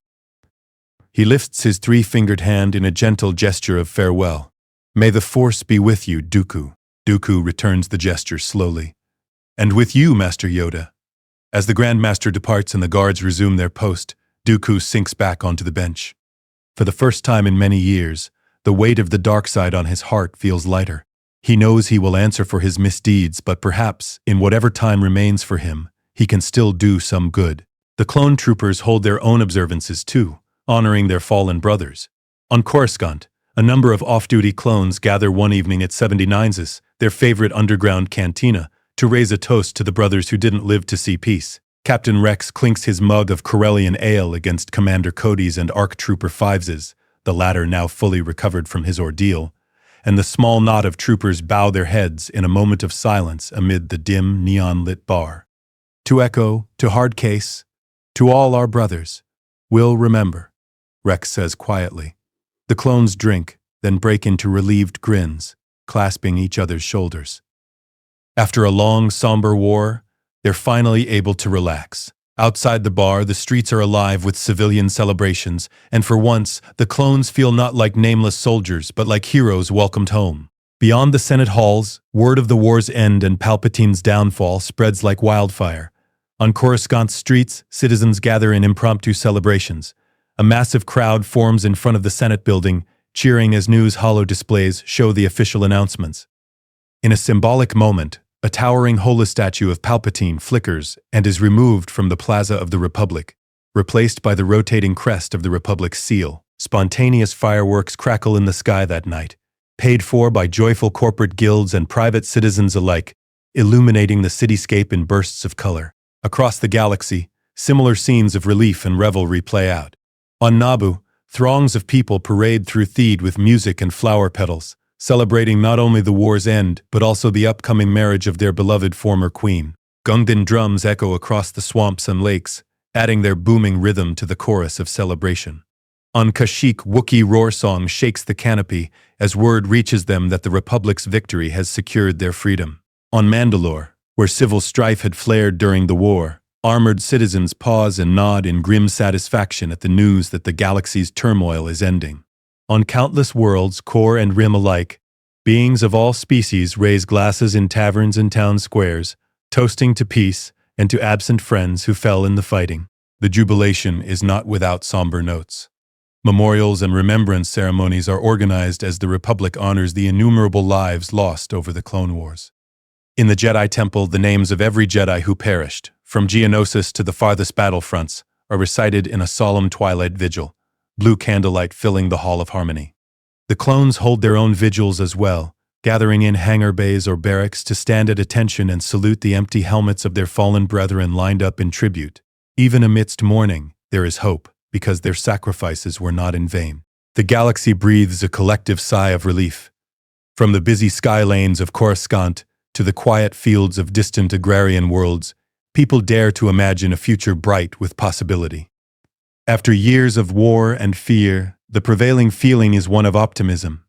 He lifts his three-fingered hand in a gentle gesture of farewell. "May the Force be with you, Dooku." Dooku returns the gesture slowly. "And with you, Master Yoda." As the Grandmaster departs and the guards resume their post, Dooku sinks back onto the bench. For the first time in many years, the weight of the dark side on his heart feels lighter. He knows he will answer for his misdeeds, but perhaps, in whatever time remains for him, he can still do some good. The clone troopers hold their own observances too, honoring their fallen brothers. On Coruscant, a number of off-duty clones gather one evening at 79's, their favorite underground cantina, to raise a toast to the brothers who didn't live to see peace. Captain Rex clinks his mug of Corellian ale against Commander Cody's and ARC Trooper 5's, the latter now fully recovered from his ordeal, and the small knot of troopers bow their heads in a moment of silence amid the dim, neon-lit bar. "To Echo, to Hardcase, to all our brothers, we'll remember," Rex says quietly. The clones drink, then break into relieved grins, clasping each other's shoulders. After a long, somber war, they're finally able to relax. Outside the bar, the streets are alive with civilian celebrations, and for once, the clones feel not like nameless soldiers, but like heroes welcomed home. Beyond the Senate halls, word of the war's end and Palpatine's downfall spreads like wildfire. On Coruscant's streets, citizens gather in impromptu celebrations. A massive crowd forms in front of the Senate building, cheering as news holo displays show the official announcements. In a symbolic moment, a towering holostatue of Palpatine flickers and is removed from the Plaza of the Republic, replaced by the rotating crest of the Republic's seal. Spontaneous fireworks crackle in the sky that night, paid for by joyful corporate guilds and private citizens alike, illuminating the cityscape in bursts of color. Across the galaxy, similar scenes of relief and revelry play out. On Naboo, throngs of people parade through Theed with music and flower petals, celebrating not only the war's end, but also the upcoming marriage of their beloved former queen. Gungan drums echo across the swamps and lakes, adding their booming rhythm to the chorus of celebration. On Kashyyyk, Wookiee roar song shakes the canopy as word reaches them that the Republic's victory has secured their freedom. On Mandalore, where civil strife had flared during the war, armored citizens pause and nod in grim satisfaction at the news that the galaxy's turmoil is ending. On countless worlds, core and rim alike, beings of all species raise glasses in taverns and town squares, toasting to peace and to absent friends who fell in the fighting. The jubilation is not without somber notes. Memorials and remembrance ceremonies are organized as the Republic honors the innumerable lives lost over the Clone Wars. In the Jedi Temple, the names of every Jedi who perished, from Geonosis to the farthest battlefronts, are recited in a solemn twilight vigil, blue candlelight filling the Hall of Harmony. The clones hold their own vigils as well, gathering in hangar bays or barracks to stand at attention and salute the empty helmets of their fallen brethren lined up in tribute. Even amidst mourning, there is hope, because their sacrifices were not in vain. The galaxy breathes a collective sigh of relief. From the busy sky lanes of Coruscant to the quiet fields of distant agrarian worlds, people dare to imagine a future bright with possibility. After years of war and fear, the prevailing feeling is one of optimism.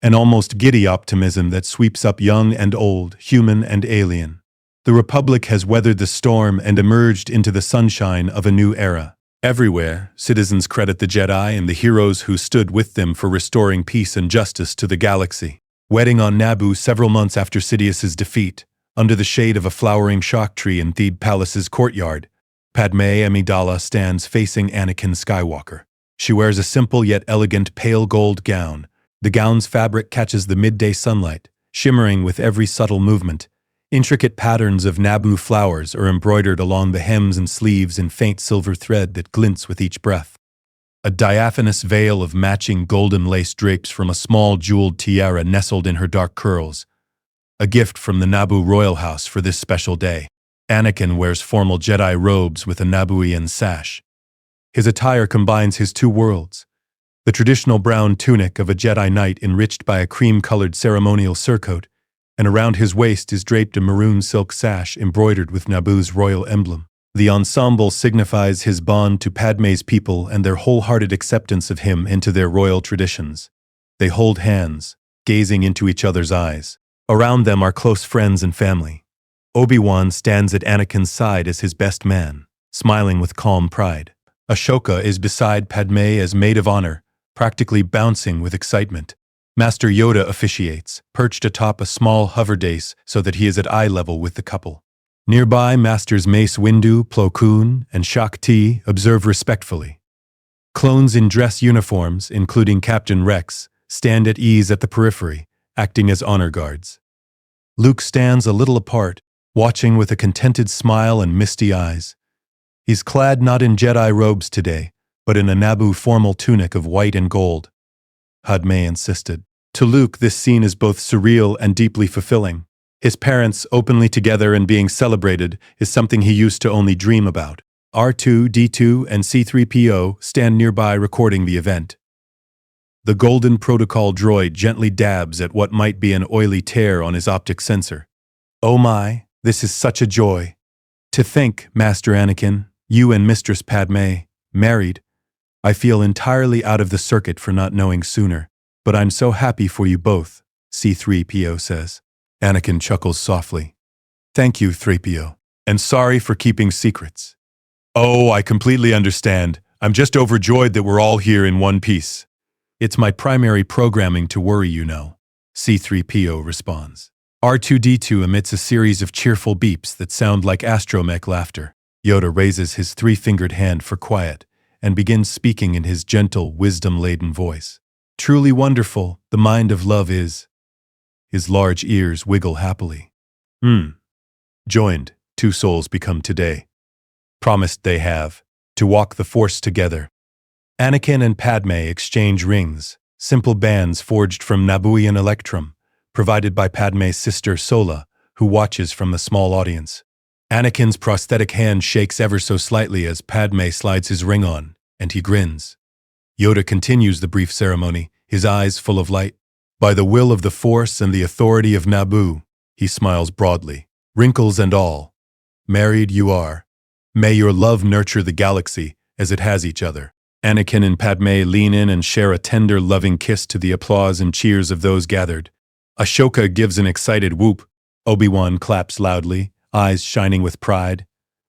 an almost giddy optimism that sweeps up young and old, human and alien. The Republic has weathered the storm and emerged into the sunshine of a new era. Everywhere, citizens credit the Jedi and the heroes who stood with them for restoring peace and justice to the galaxy. Wedding on Naboo several months after Sidious's defeat, under the shade of a flowering shock tree in Thebe Palace's courtyard, Padme Amidala stands facing Anakin Skywalker. She wears a simple yet elegant pale gold gown. The gown's fabric catches the midday sunlight, shimmering with every subtle movement. Intricate patterns of Naboo flowers are embroidered along the hems and sleeves in faint silver thread that glints with each breath. A diaphanous veil of matching golden lace drapes from a small jeweled tiara nestled in her dark curls, a gift from the Naboo royal house for this special day. Anakin wears formal Jedi robes with a Nabooian sash. His attire combines his two worlds, the traditional brown tunic of a Jedi Knight enriched by a cream-colored ceremonial surcoat, and around his waist is draped a maroon silk sash embroidered with Naboo's royal emblem. The ensemble signifies his bond to Padme's people and their wholehearted acceptance of him into their royal traditions. They hold hands, gazing into each other's eyes. Around them are close friends and family. Obi-Wan stands at Anakin's side as his best man, smiling with calm pride. Ahsoka is beside Padme as maid of honor, practically bouncing with excitement. Master Yoda officiates, perched atop a small hover dais so that he is at eye level with the couple. Nearby, Masters Mace Windu, Plo Koon, and Shak Ti observe respectfully. Clones in dress uniforms, including Captain Rex, stand at ease at the periphery, acting as honor guards. Luke stands a little apart, watching with a contented smile and misty eyes. He's clad not in Jedi robes today, but in a Naboo formal tunic of white and gold. Padme insisted. To Luke, this scene is both surreal and deeply fulfilling. His parents openly together and being celebrated is something he used to only dream about. R2-D2 and C-3PO stand nearby recording the event. The Golden Protocol droid gently dabs at what might be an oily tear on his optic sensor. Oh my, this is such a joy. To think, Master Anakin, you and Mistress Padme, married. I feel entirely out of the circuit for not knowing sooner, but I'm so happy for you both, C-3PO says. Anakin chuckles softly. Thank you, 3PO, and sorry for keeping secrets. Oh, I completely understand. I'm just overjoyed that we're all here in one piece. It's my primary programming to worry, you know, C-3PO responds. R2-D2 emits a series of cheerful beeps that sound like astromech laughter. Yoda raises his three-fingered hand for quiet and begins speaking in his gentle, wisdom-laden voice. Truly wonderful, the mind of love is. His large ears wiggle happily. Joined, two souls become today. Promised they have, to walk the Force together. Anakin and Padme exchange rings, simple bands forged from Nabooian electrum, provided by Padme's sister Sola, who watches from the small audience. Anakin's prosthetic hand shakes ever so slightly as Padme slides his ring on, and he grins. Yoda continues the brief ceremony, his eyes full of light. By the will of the Force and the authority of Naboo, he smiles broadly, wrinkles and all. Married you are. May your love nurture the galaxy as it has each other. Anakin and Padme lean in and share a tender, loving kiss to the applause and cheers of those gathered. Ahsoka gives an excited whoop. Obi-Wan claps loudly, eyes shining with pride.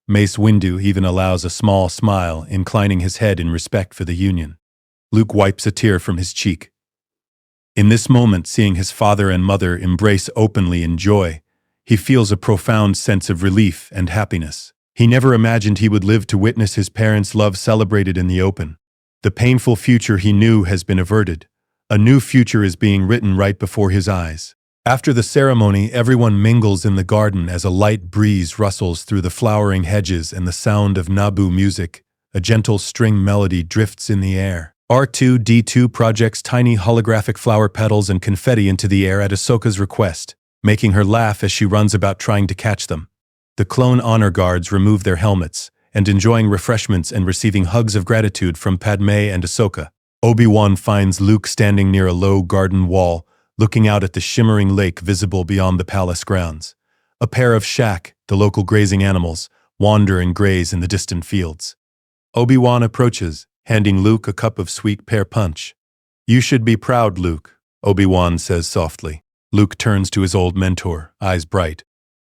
Mace Windu even allows a small smile, inclining his head in respect for the union. Luke wipes a tear from his cheek. In this moment, seeing his father and mother embrace openly in joy, he feels a profound sense of relief and happiness. He never imagined he would live to witness his parents' love celebrated in the open. The painful future he knew has been averted. A new future is being written right before his eyes. After the ceremony, everyone mingles in the garden as a light breeze rustles through the flowering hedges and the sound of Naboo music. A gentle string melody drifts in the air. R2-D2 projects tiny holographic flower petals and confetti into the air at Ahsoka's request, making her laugh as she runs about trying to catch them. The clone honor guards remove their helmets, and enjoying refreshments and receiving hugs of gratitude from Padme and Ahsoka. Obi-Wan finds Luke standing near a low garden wall, looking out at the shimmering lake visible beyond the palace grounds. A pair of Shak, the local grazing animals, wander and graze in the distant fields. Obi-Wan approaches, handing Luke a cup of sweet pear punch. You should be proud, Luke. Obi-Wan says softly. Luke turns to his old mentor, eyes bright.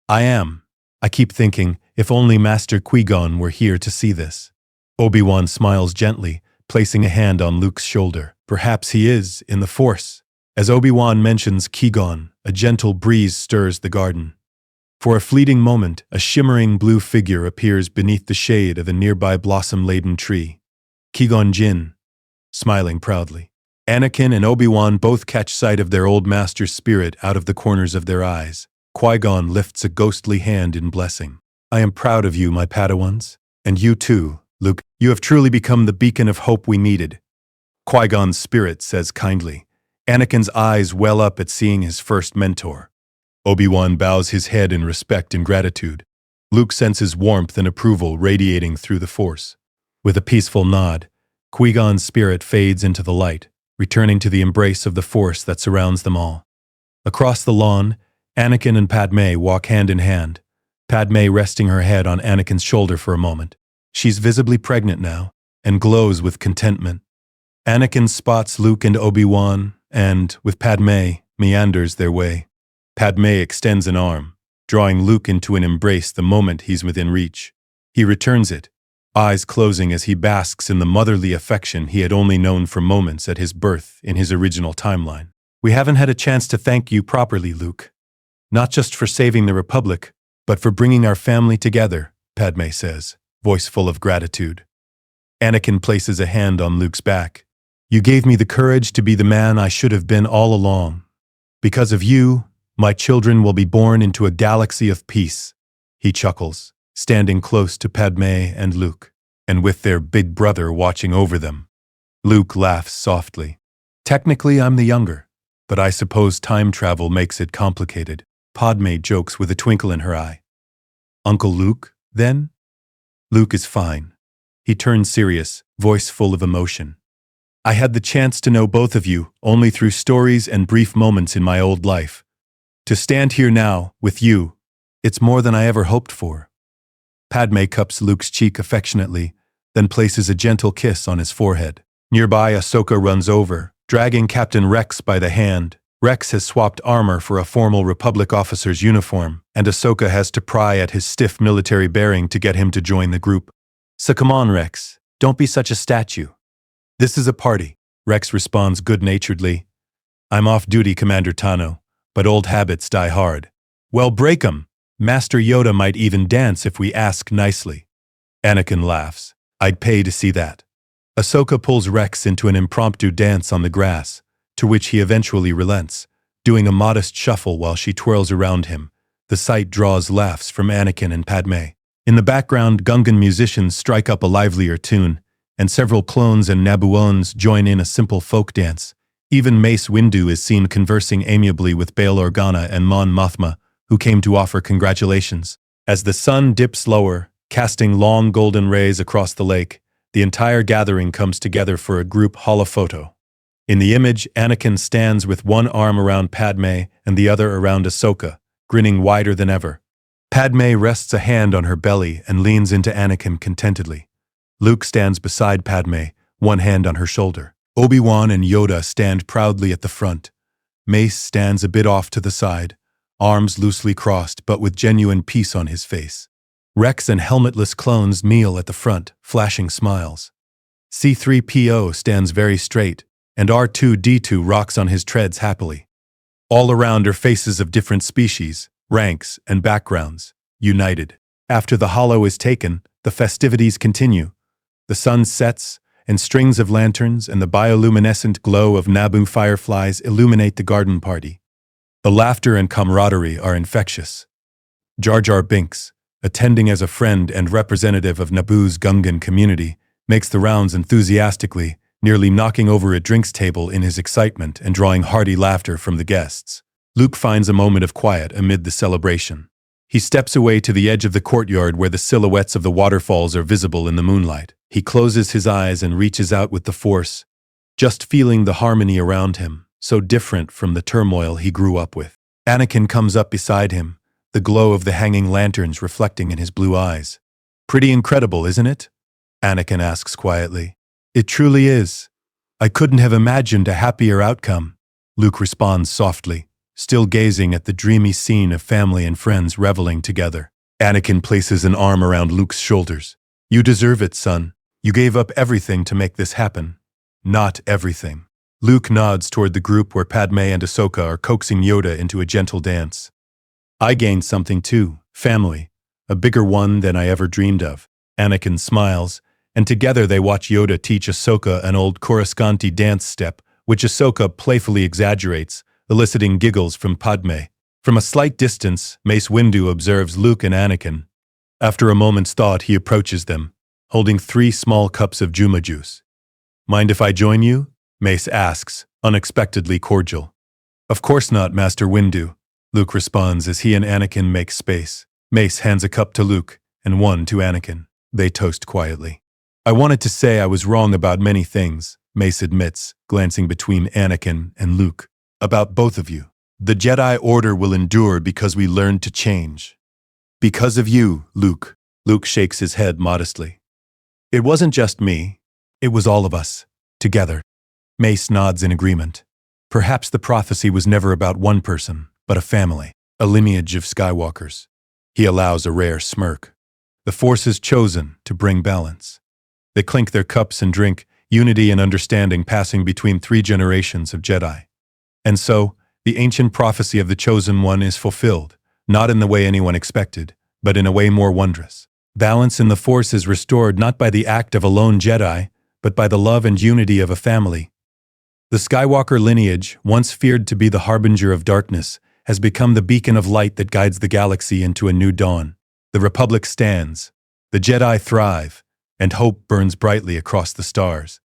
I am. I keep thinking, if only Master Qui-Gon were here to see this. Obi-Wan smiles gently, placing a hand on Luke's shoulder. Perhaps he is, in the Force. As Obi-Wan mentions Qui-Gon, a gentle breeze stirs the garden. For a fleeting moment, a shimmering blue figure appears beneath the shade of a nearby blossom-laden tree. Qui-Gon Jinn, smiling proudly. Anakin and Obi-Wan both catch sight of their old master's spirit out of the corners of their eyes. Qui-Gon lifts a ghostly hand in blessing. I am proud of you, my Padawans. And you too, Luke. You have truly become the beacon of hope we needed. Qui-Gon's spirit says kindly. Anakin's eyes well up at seeing his first mentor. Obi-Wan bows his head in respect and gratitude. Luke senses warmth and approval radiating through the Force. With a peaceful nod, Qui-Gon's spirit fades into the light, returning to the embrace of the Force that surrounds them all. Across the lawn, Anakin and Padme walk hand in hand, Padme resting her head on Anakin's shoulder for a moment. She's visibly pregnant now, and glows with contentment. Anakin spots Luke and Obi-Wan, and, with Padme, meanders their way. Padme extends an arm, drawing Luke into an embrace the moment he's within reach. He returns it, eyes closing as he basks in the motherly affection he had only known for moments at his birth in his original timeline. We haven't had a chance to thank you properly, Luke. Not just for saving the Republic, but for bringing our family together, Padme says, voice full of gratitude. Anakin places a hand on Luke's back. You gave me the courage to be the man I should have been all along. Because of you, my children will be born into a galaxy of peace, he chuckles, standing close to Padme and Luke, and with their big brother watching over them. Luke laughs softly. Technically, I'm the younger, but I suppose time travel makes it complicated. Padme jokes with a twinkle in her eye. Uncle Luke, then? Luke is fine. He turns serious, voice full of emotion. I had the chance to know both of you only through stories and brief moments in my old life. To stand here now, with you, it's more than I ever hoped for. Padme cups Luke's cheek affectionately, then places a gentle kiss on his forehead. Nearby, Ahsoka runs over, dragging Captain Rex by the hand. Rex has swapped armor for a formal Republic officer's uniform, and Ahsoka has to pry at his stiff military bearing to get him to join the group. So come on, Rex, don't be such a statue. This is a party, Rex responds good-naturedly. I'm off duty, Commander Tano, but old habits die hard. Well, break 'em. Master Yoda might even dance if we ask nicely. Anakin laughs. I'd pay to see that. Ahsoka pulls Rex into an impromptu dance on the grass, to which he eventually relents, doing a modest shuffle while she twirls around him. The sight draws laughs from Anakin and Padme. In the background, Gungan musicians strike up a livelier tune, and several clones and Nabooans join in a simple folk dance. Even Mace Windu is seen conversing amiably with Bail Organa and Mon Mothma, who came to offer congratulations. As the sun dips lower, casting long golden rays across the lake, the entire gathering comes together for a group holophoto. In the image, Anakin stands with one arm around Padme and the other around Ahsoka, grinning wider than ever. Padme rests a hand on her belly and leans into Anakin contentedly. Luke stands beside Padme, one hand on her shoulder. Obi-Wan and Yoda stand proudly at the front. Mace stands a bit off to the side, arms loosely crossed but with genuine peace on his face. Rex and helmetless clones kneel at the front, flashing smiles. C-3PO stands very straight, and R2-D2 rocks on his treads happily. All around are faces of different species, ranks, and backgrounds, united. After the holo is taken, the festivities continue. The sun sets, and strings of lanterns and the bioluminescent glow of Naboo fireflies illuminate the garden party. The laughter and camaraderie are infectious. Jar Jar Binks, attending as a friend and representative of Naboo's Gungan community, makes the rounds enthusiastically, nearly knocking over a drinks table in his excitement and drawing hearty laughter from the guests. Luke finds a moment of quiet amid the celebration. He steps away to the edge of the courtyard where the silhouettes of the waterfalls are visible in the moonlight. He closes his eyes and reaches out with the Force, just feeling the harmony around him, so different from the turmoil he grew up with. Anakin comes up beside him, the glow of the hanging lanterns reflecting in his blue eyes. Pretty incredible, isn't it? Anakin asks quietly. It truly is. I couldn't have imagined a happier outcome. Luke responds softly, still gazing at the dreamy scene of family and friends reveling together. Anakin places an arm around Luke's shoulders. You deserve it, son. You gave up everything to make this happen. Not everything. Luke nods toward the group where Padme and Ahsoka are coaxing Yoda into a gentle dance. I gained something too, family, a bigger one than I ever dreamed of. Anakin smiles, and together they watch Yoda teach Ahsoka an old Coruscanti dance step, which Ahsoka playfully exaggerates, eliciting giggles from Padme. From a slight distance, Mace Windu observes Luke and Anakin. After a moment's thought, he approaches them, holding 3 small cups of Juma juice. Mind if I join you? Mace asks, unexpectedly cordial. Of course not, Master Windu, Luke responds as he and Anakin make space. Mace hands a cup to Luke and one to Anakin. They toast quietly. I wanted to say I was wrong about many things, Mace admits, glancing between Anakin and Luke. About both of you. The Jedi Order will endure because we learned to change. Because of you, Luke. Luke shakes his head modestly. It wasn't just me. It was all of us. Together. Mace nods in agreement. Perhaps the prophecy was never about one person, but a family, a lineage of Skywalkers. He allows a rare smirk. The Force is chosen to bring balance. They clink their cups and drink, unity and understanding passing between 3 generations of Jedi. And so, the ancient prophecy of the Chosen One is fulfilled, not in the way anyone expected, but in a way more wondrous. Balance in the Force is restored not by the act of a lone Jedi, but by the love and unity of a family. The Skywalker lineage, once feared to be the harbinger of darkness, has become the beacon of light that guides the galaxy into a new dawn. The Republic stands, the Jedi thrive, and hope burns brightly across the stars.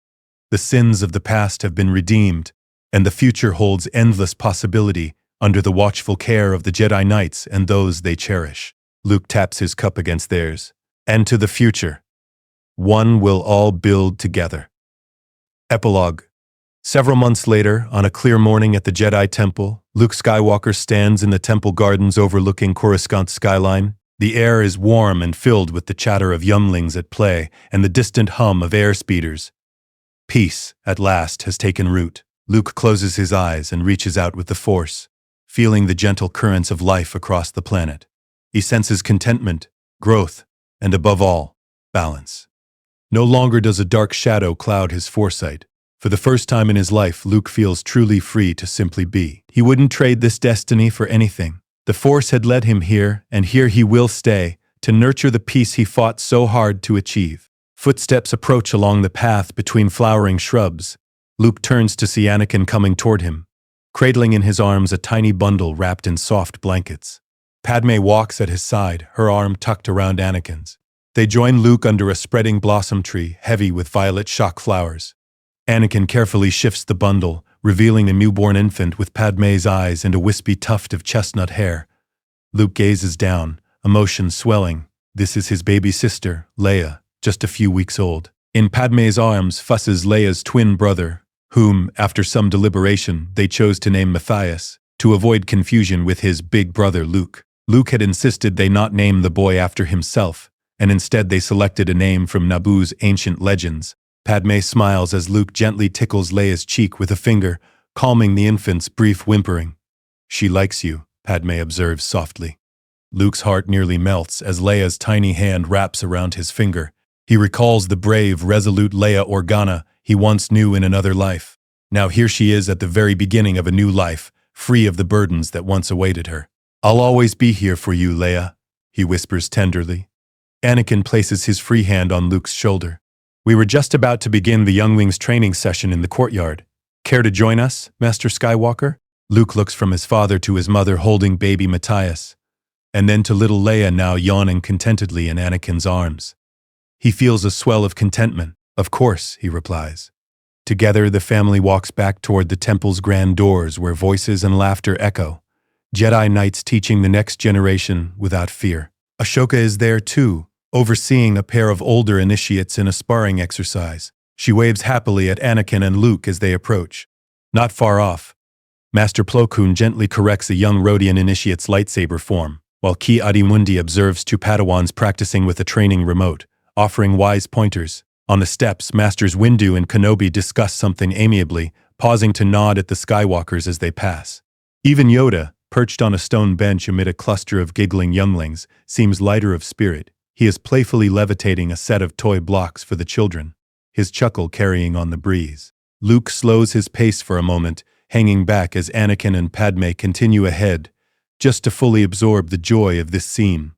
The sins of the past have been redeemed, and the future holds endless possibility under the watchful care of the Jedi Knights and those they cherish. Luke taps his cup against theirs. And to the future. One will all build together. Epilogue. Several months later, on a clear morning at the Jedi Temple, Luke Skywalker stands in the temple gardens overlooking Coruscant's skyline. The air is warm and filled with the chatter of younglings at play and the distant hum of airspeeders. Peace, at last, has taken root. Luke closes his eyes and reaches out with the Force, feeling the gentle currents of life across the planet. He senses contentment, growth, and above all, balance. No longer does a dark shadow cloud his foresight. For the first time in his life, Luke feels truly free to simply be. He wouldn't trade this destiny for anything. The Force had led him here, and here he will stay, to nurture the peace he fought so hard to achieve. Footsteps approach along the path between flowering shrubs. Luke turns to see Anakin coming toward him, cradling in his arms a tiny bundle wrapped in soft blankets. Padme walks at his side, her arm tucked around Anakin's. They join Luke under a spreading blossom tree, heavy with violet shock flowers. Anakin carefully shifts the bundle, revealing a newborn infant with Padme's eyes and a wispy tuft of chestnut hair. Luke gazes down, emotion swelling. This is his baby sister, Leia, just a few weeks old. In Padme's arms fusses Leia's twin brother, whom, after some deliberation, they chose to name Matthias, to avoid confusion with his big brother Luke. Luke had insisted they not name the boy after himself, and instead they selected a name from Naboo's ancient legends. Padme smiles as Luke gently tickles Leia's cheek with a finger, calming the infant's brief whimpering. She likes you, Padme observes softly. Luke's heart nearly melts as Leia's tiny hand wraps around his finger. He recalls the brave, resolute Leia Organa he once knew in another life. Now here she is at the very beginning of a new life, free of the burdens that once awaited her. I'll always be here for you, Leia, he whispers tenderly. Anakin places his free hand on Luke's shoulder. We were just about to begin the younglings' training session in the courtyard. Care to join us, Master Skywalker? Luke looks from his father to his mother holding baby Matthias, and then to little Leia now yawning contentedly in Anakin's arms. He feels a swell of contentment. Of course, he replies. Together, the family walks back toward the temple's grand doors where voices and laughter echo. Jedi Knights teaching the next generation without fear. Ahsoka is there too, overseeing a pair of older initiates in a sparring exercise. She waves happily at Anakin and Luke as they approach. Not far off, Master Plo Koon gently corrects a young Rodian initiate's lightsaber form, while Ki Adi-Mundi observes 2 Padawans practicing with a training remote, offering wise pointers. On the steps, Masters Windu and Kenobi discuss something amiably, pausing to nod at the Skywalkers as they pass. Even Yoda, perched on a stone bench amid a cluster of giggling younglings, seems lighter of spirit. He is playfully levitating a set of toy blocks for the children, his chuckle carrying on the breeze. Luke slows his pace for a moment, hanging back as Anakin and Padme continue ahead, just to fully absorb the joy of this scene.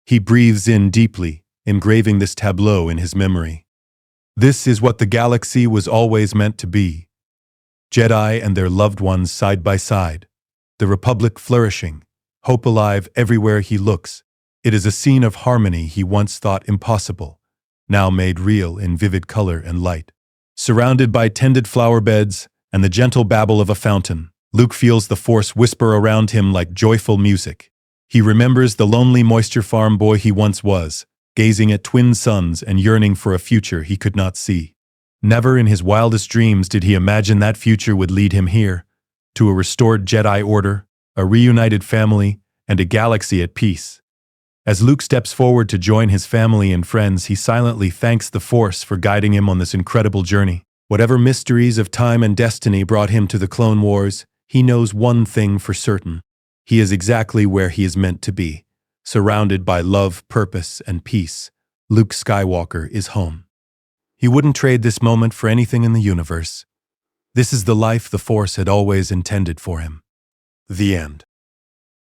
He breathes in deeply, engraving this tableau in his memory. This is what the galaxy was always meant to be. Jedi and their loved ones side by side. The Republic flourishing, hope alive everywhere he looks. It is a scene of harmony he once thought impossible, now made real in vivid color and light. Surrounded by tended flower beds and the gentle babble of a fountain, Luke feels the Force whisper around him like joyful music. He remembers the lonely moisture farm boy he once was, gazing at twin suns and yearning for a future he could not see. Never in his wildest dreams did he imagine that future would lead him here, to a restored Jedi Order, a reunited family, and a galaxy at peace. As Luke steps forward to join his family and friends, he silently thanks the Force for guiding him on this incredible journey. Whatever mysteries of time and destiny brought him to the Clone Wars, he knows one thing for certain. He is exactly where he is meant to be, surrounded by love, purpose, and peace. Luke Skywalker is home. He wouldn't trade this moment for anything in the universe. This is the life the Force had always intended for him. The end.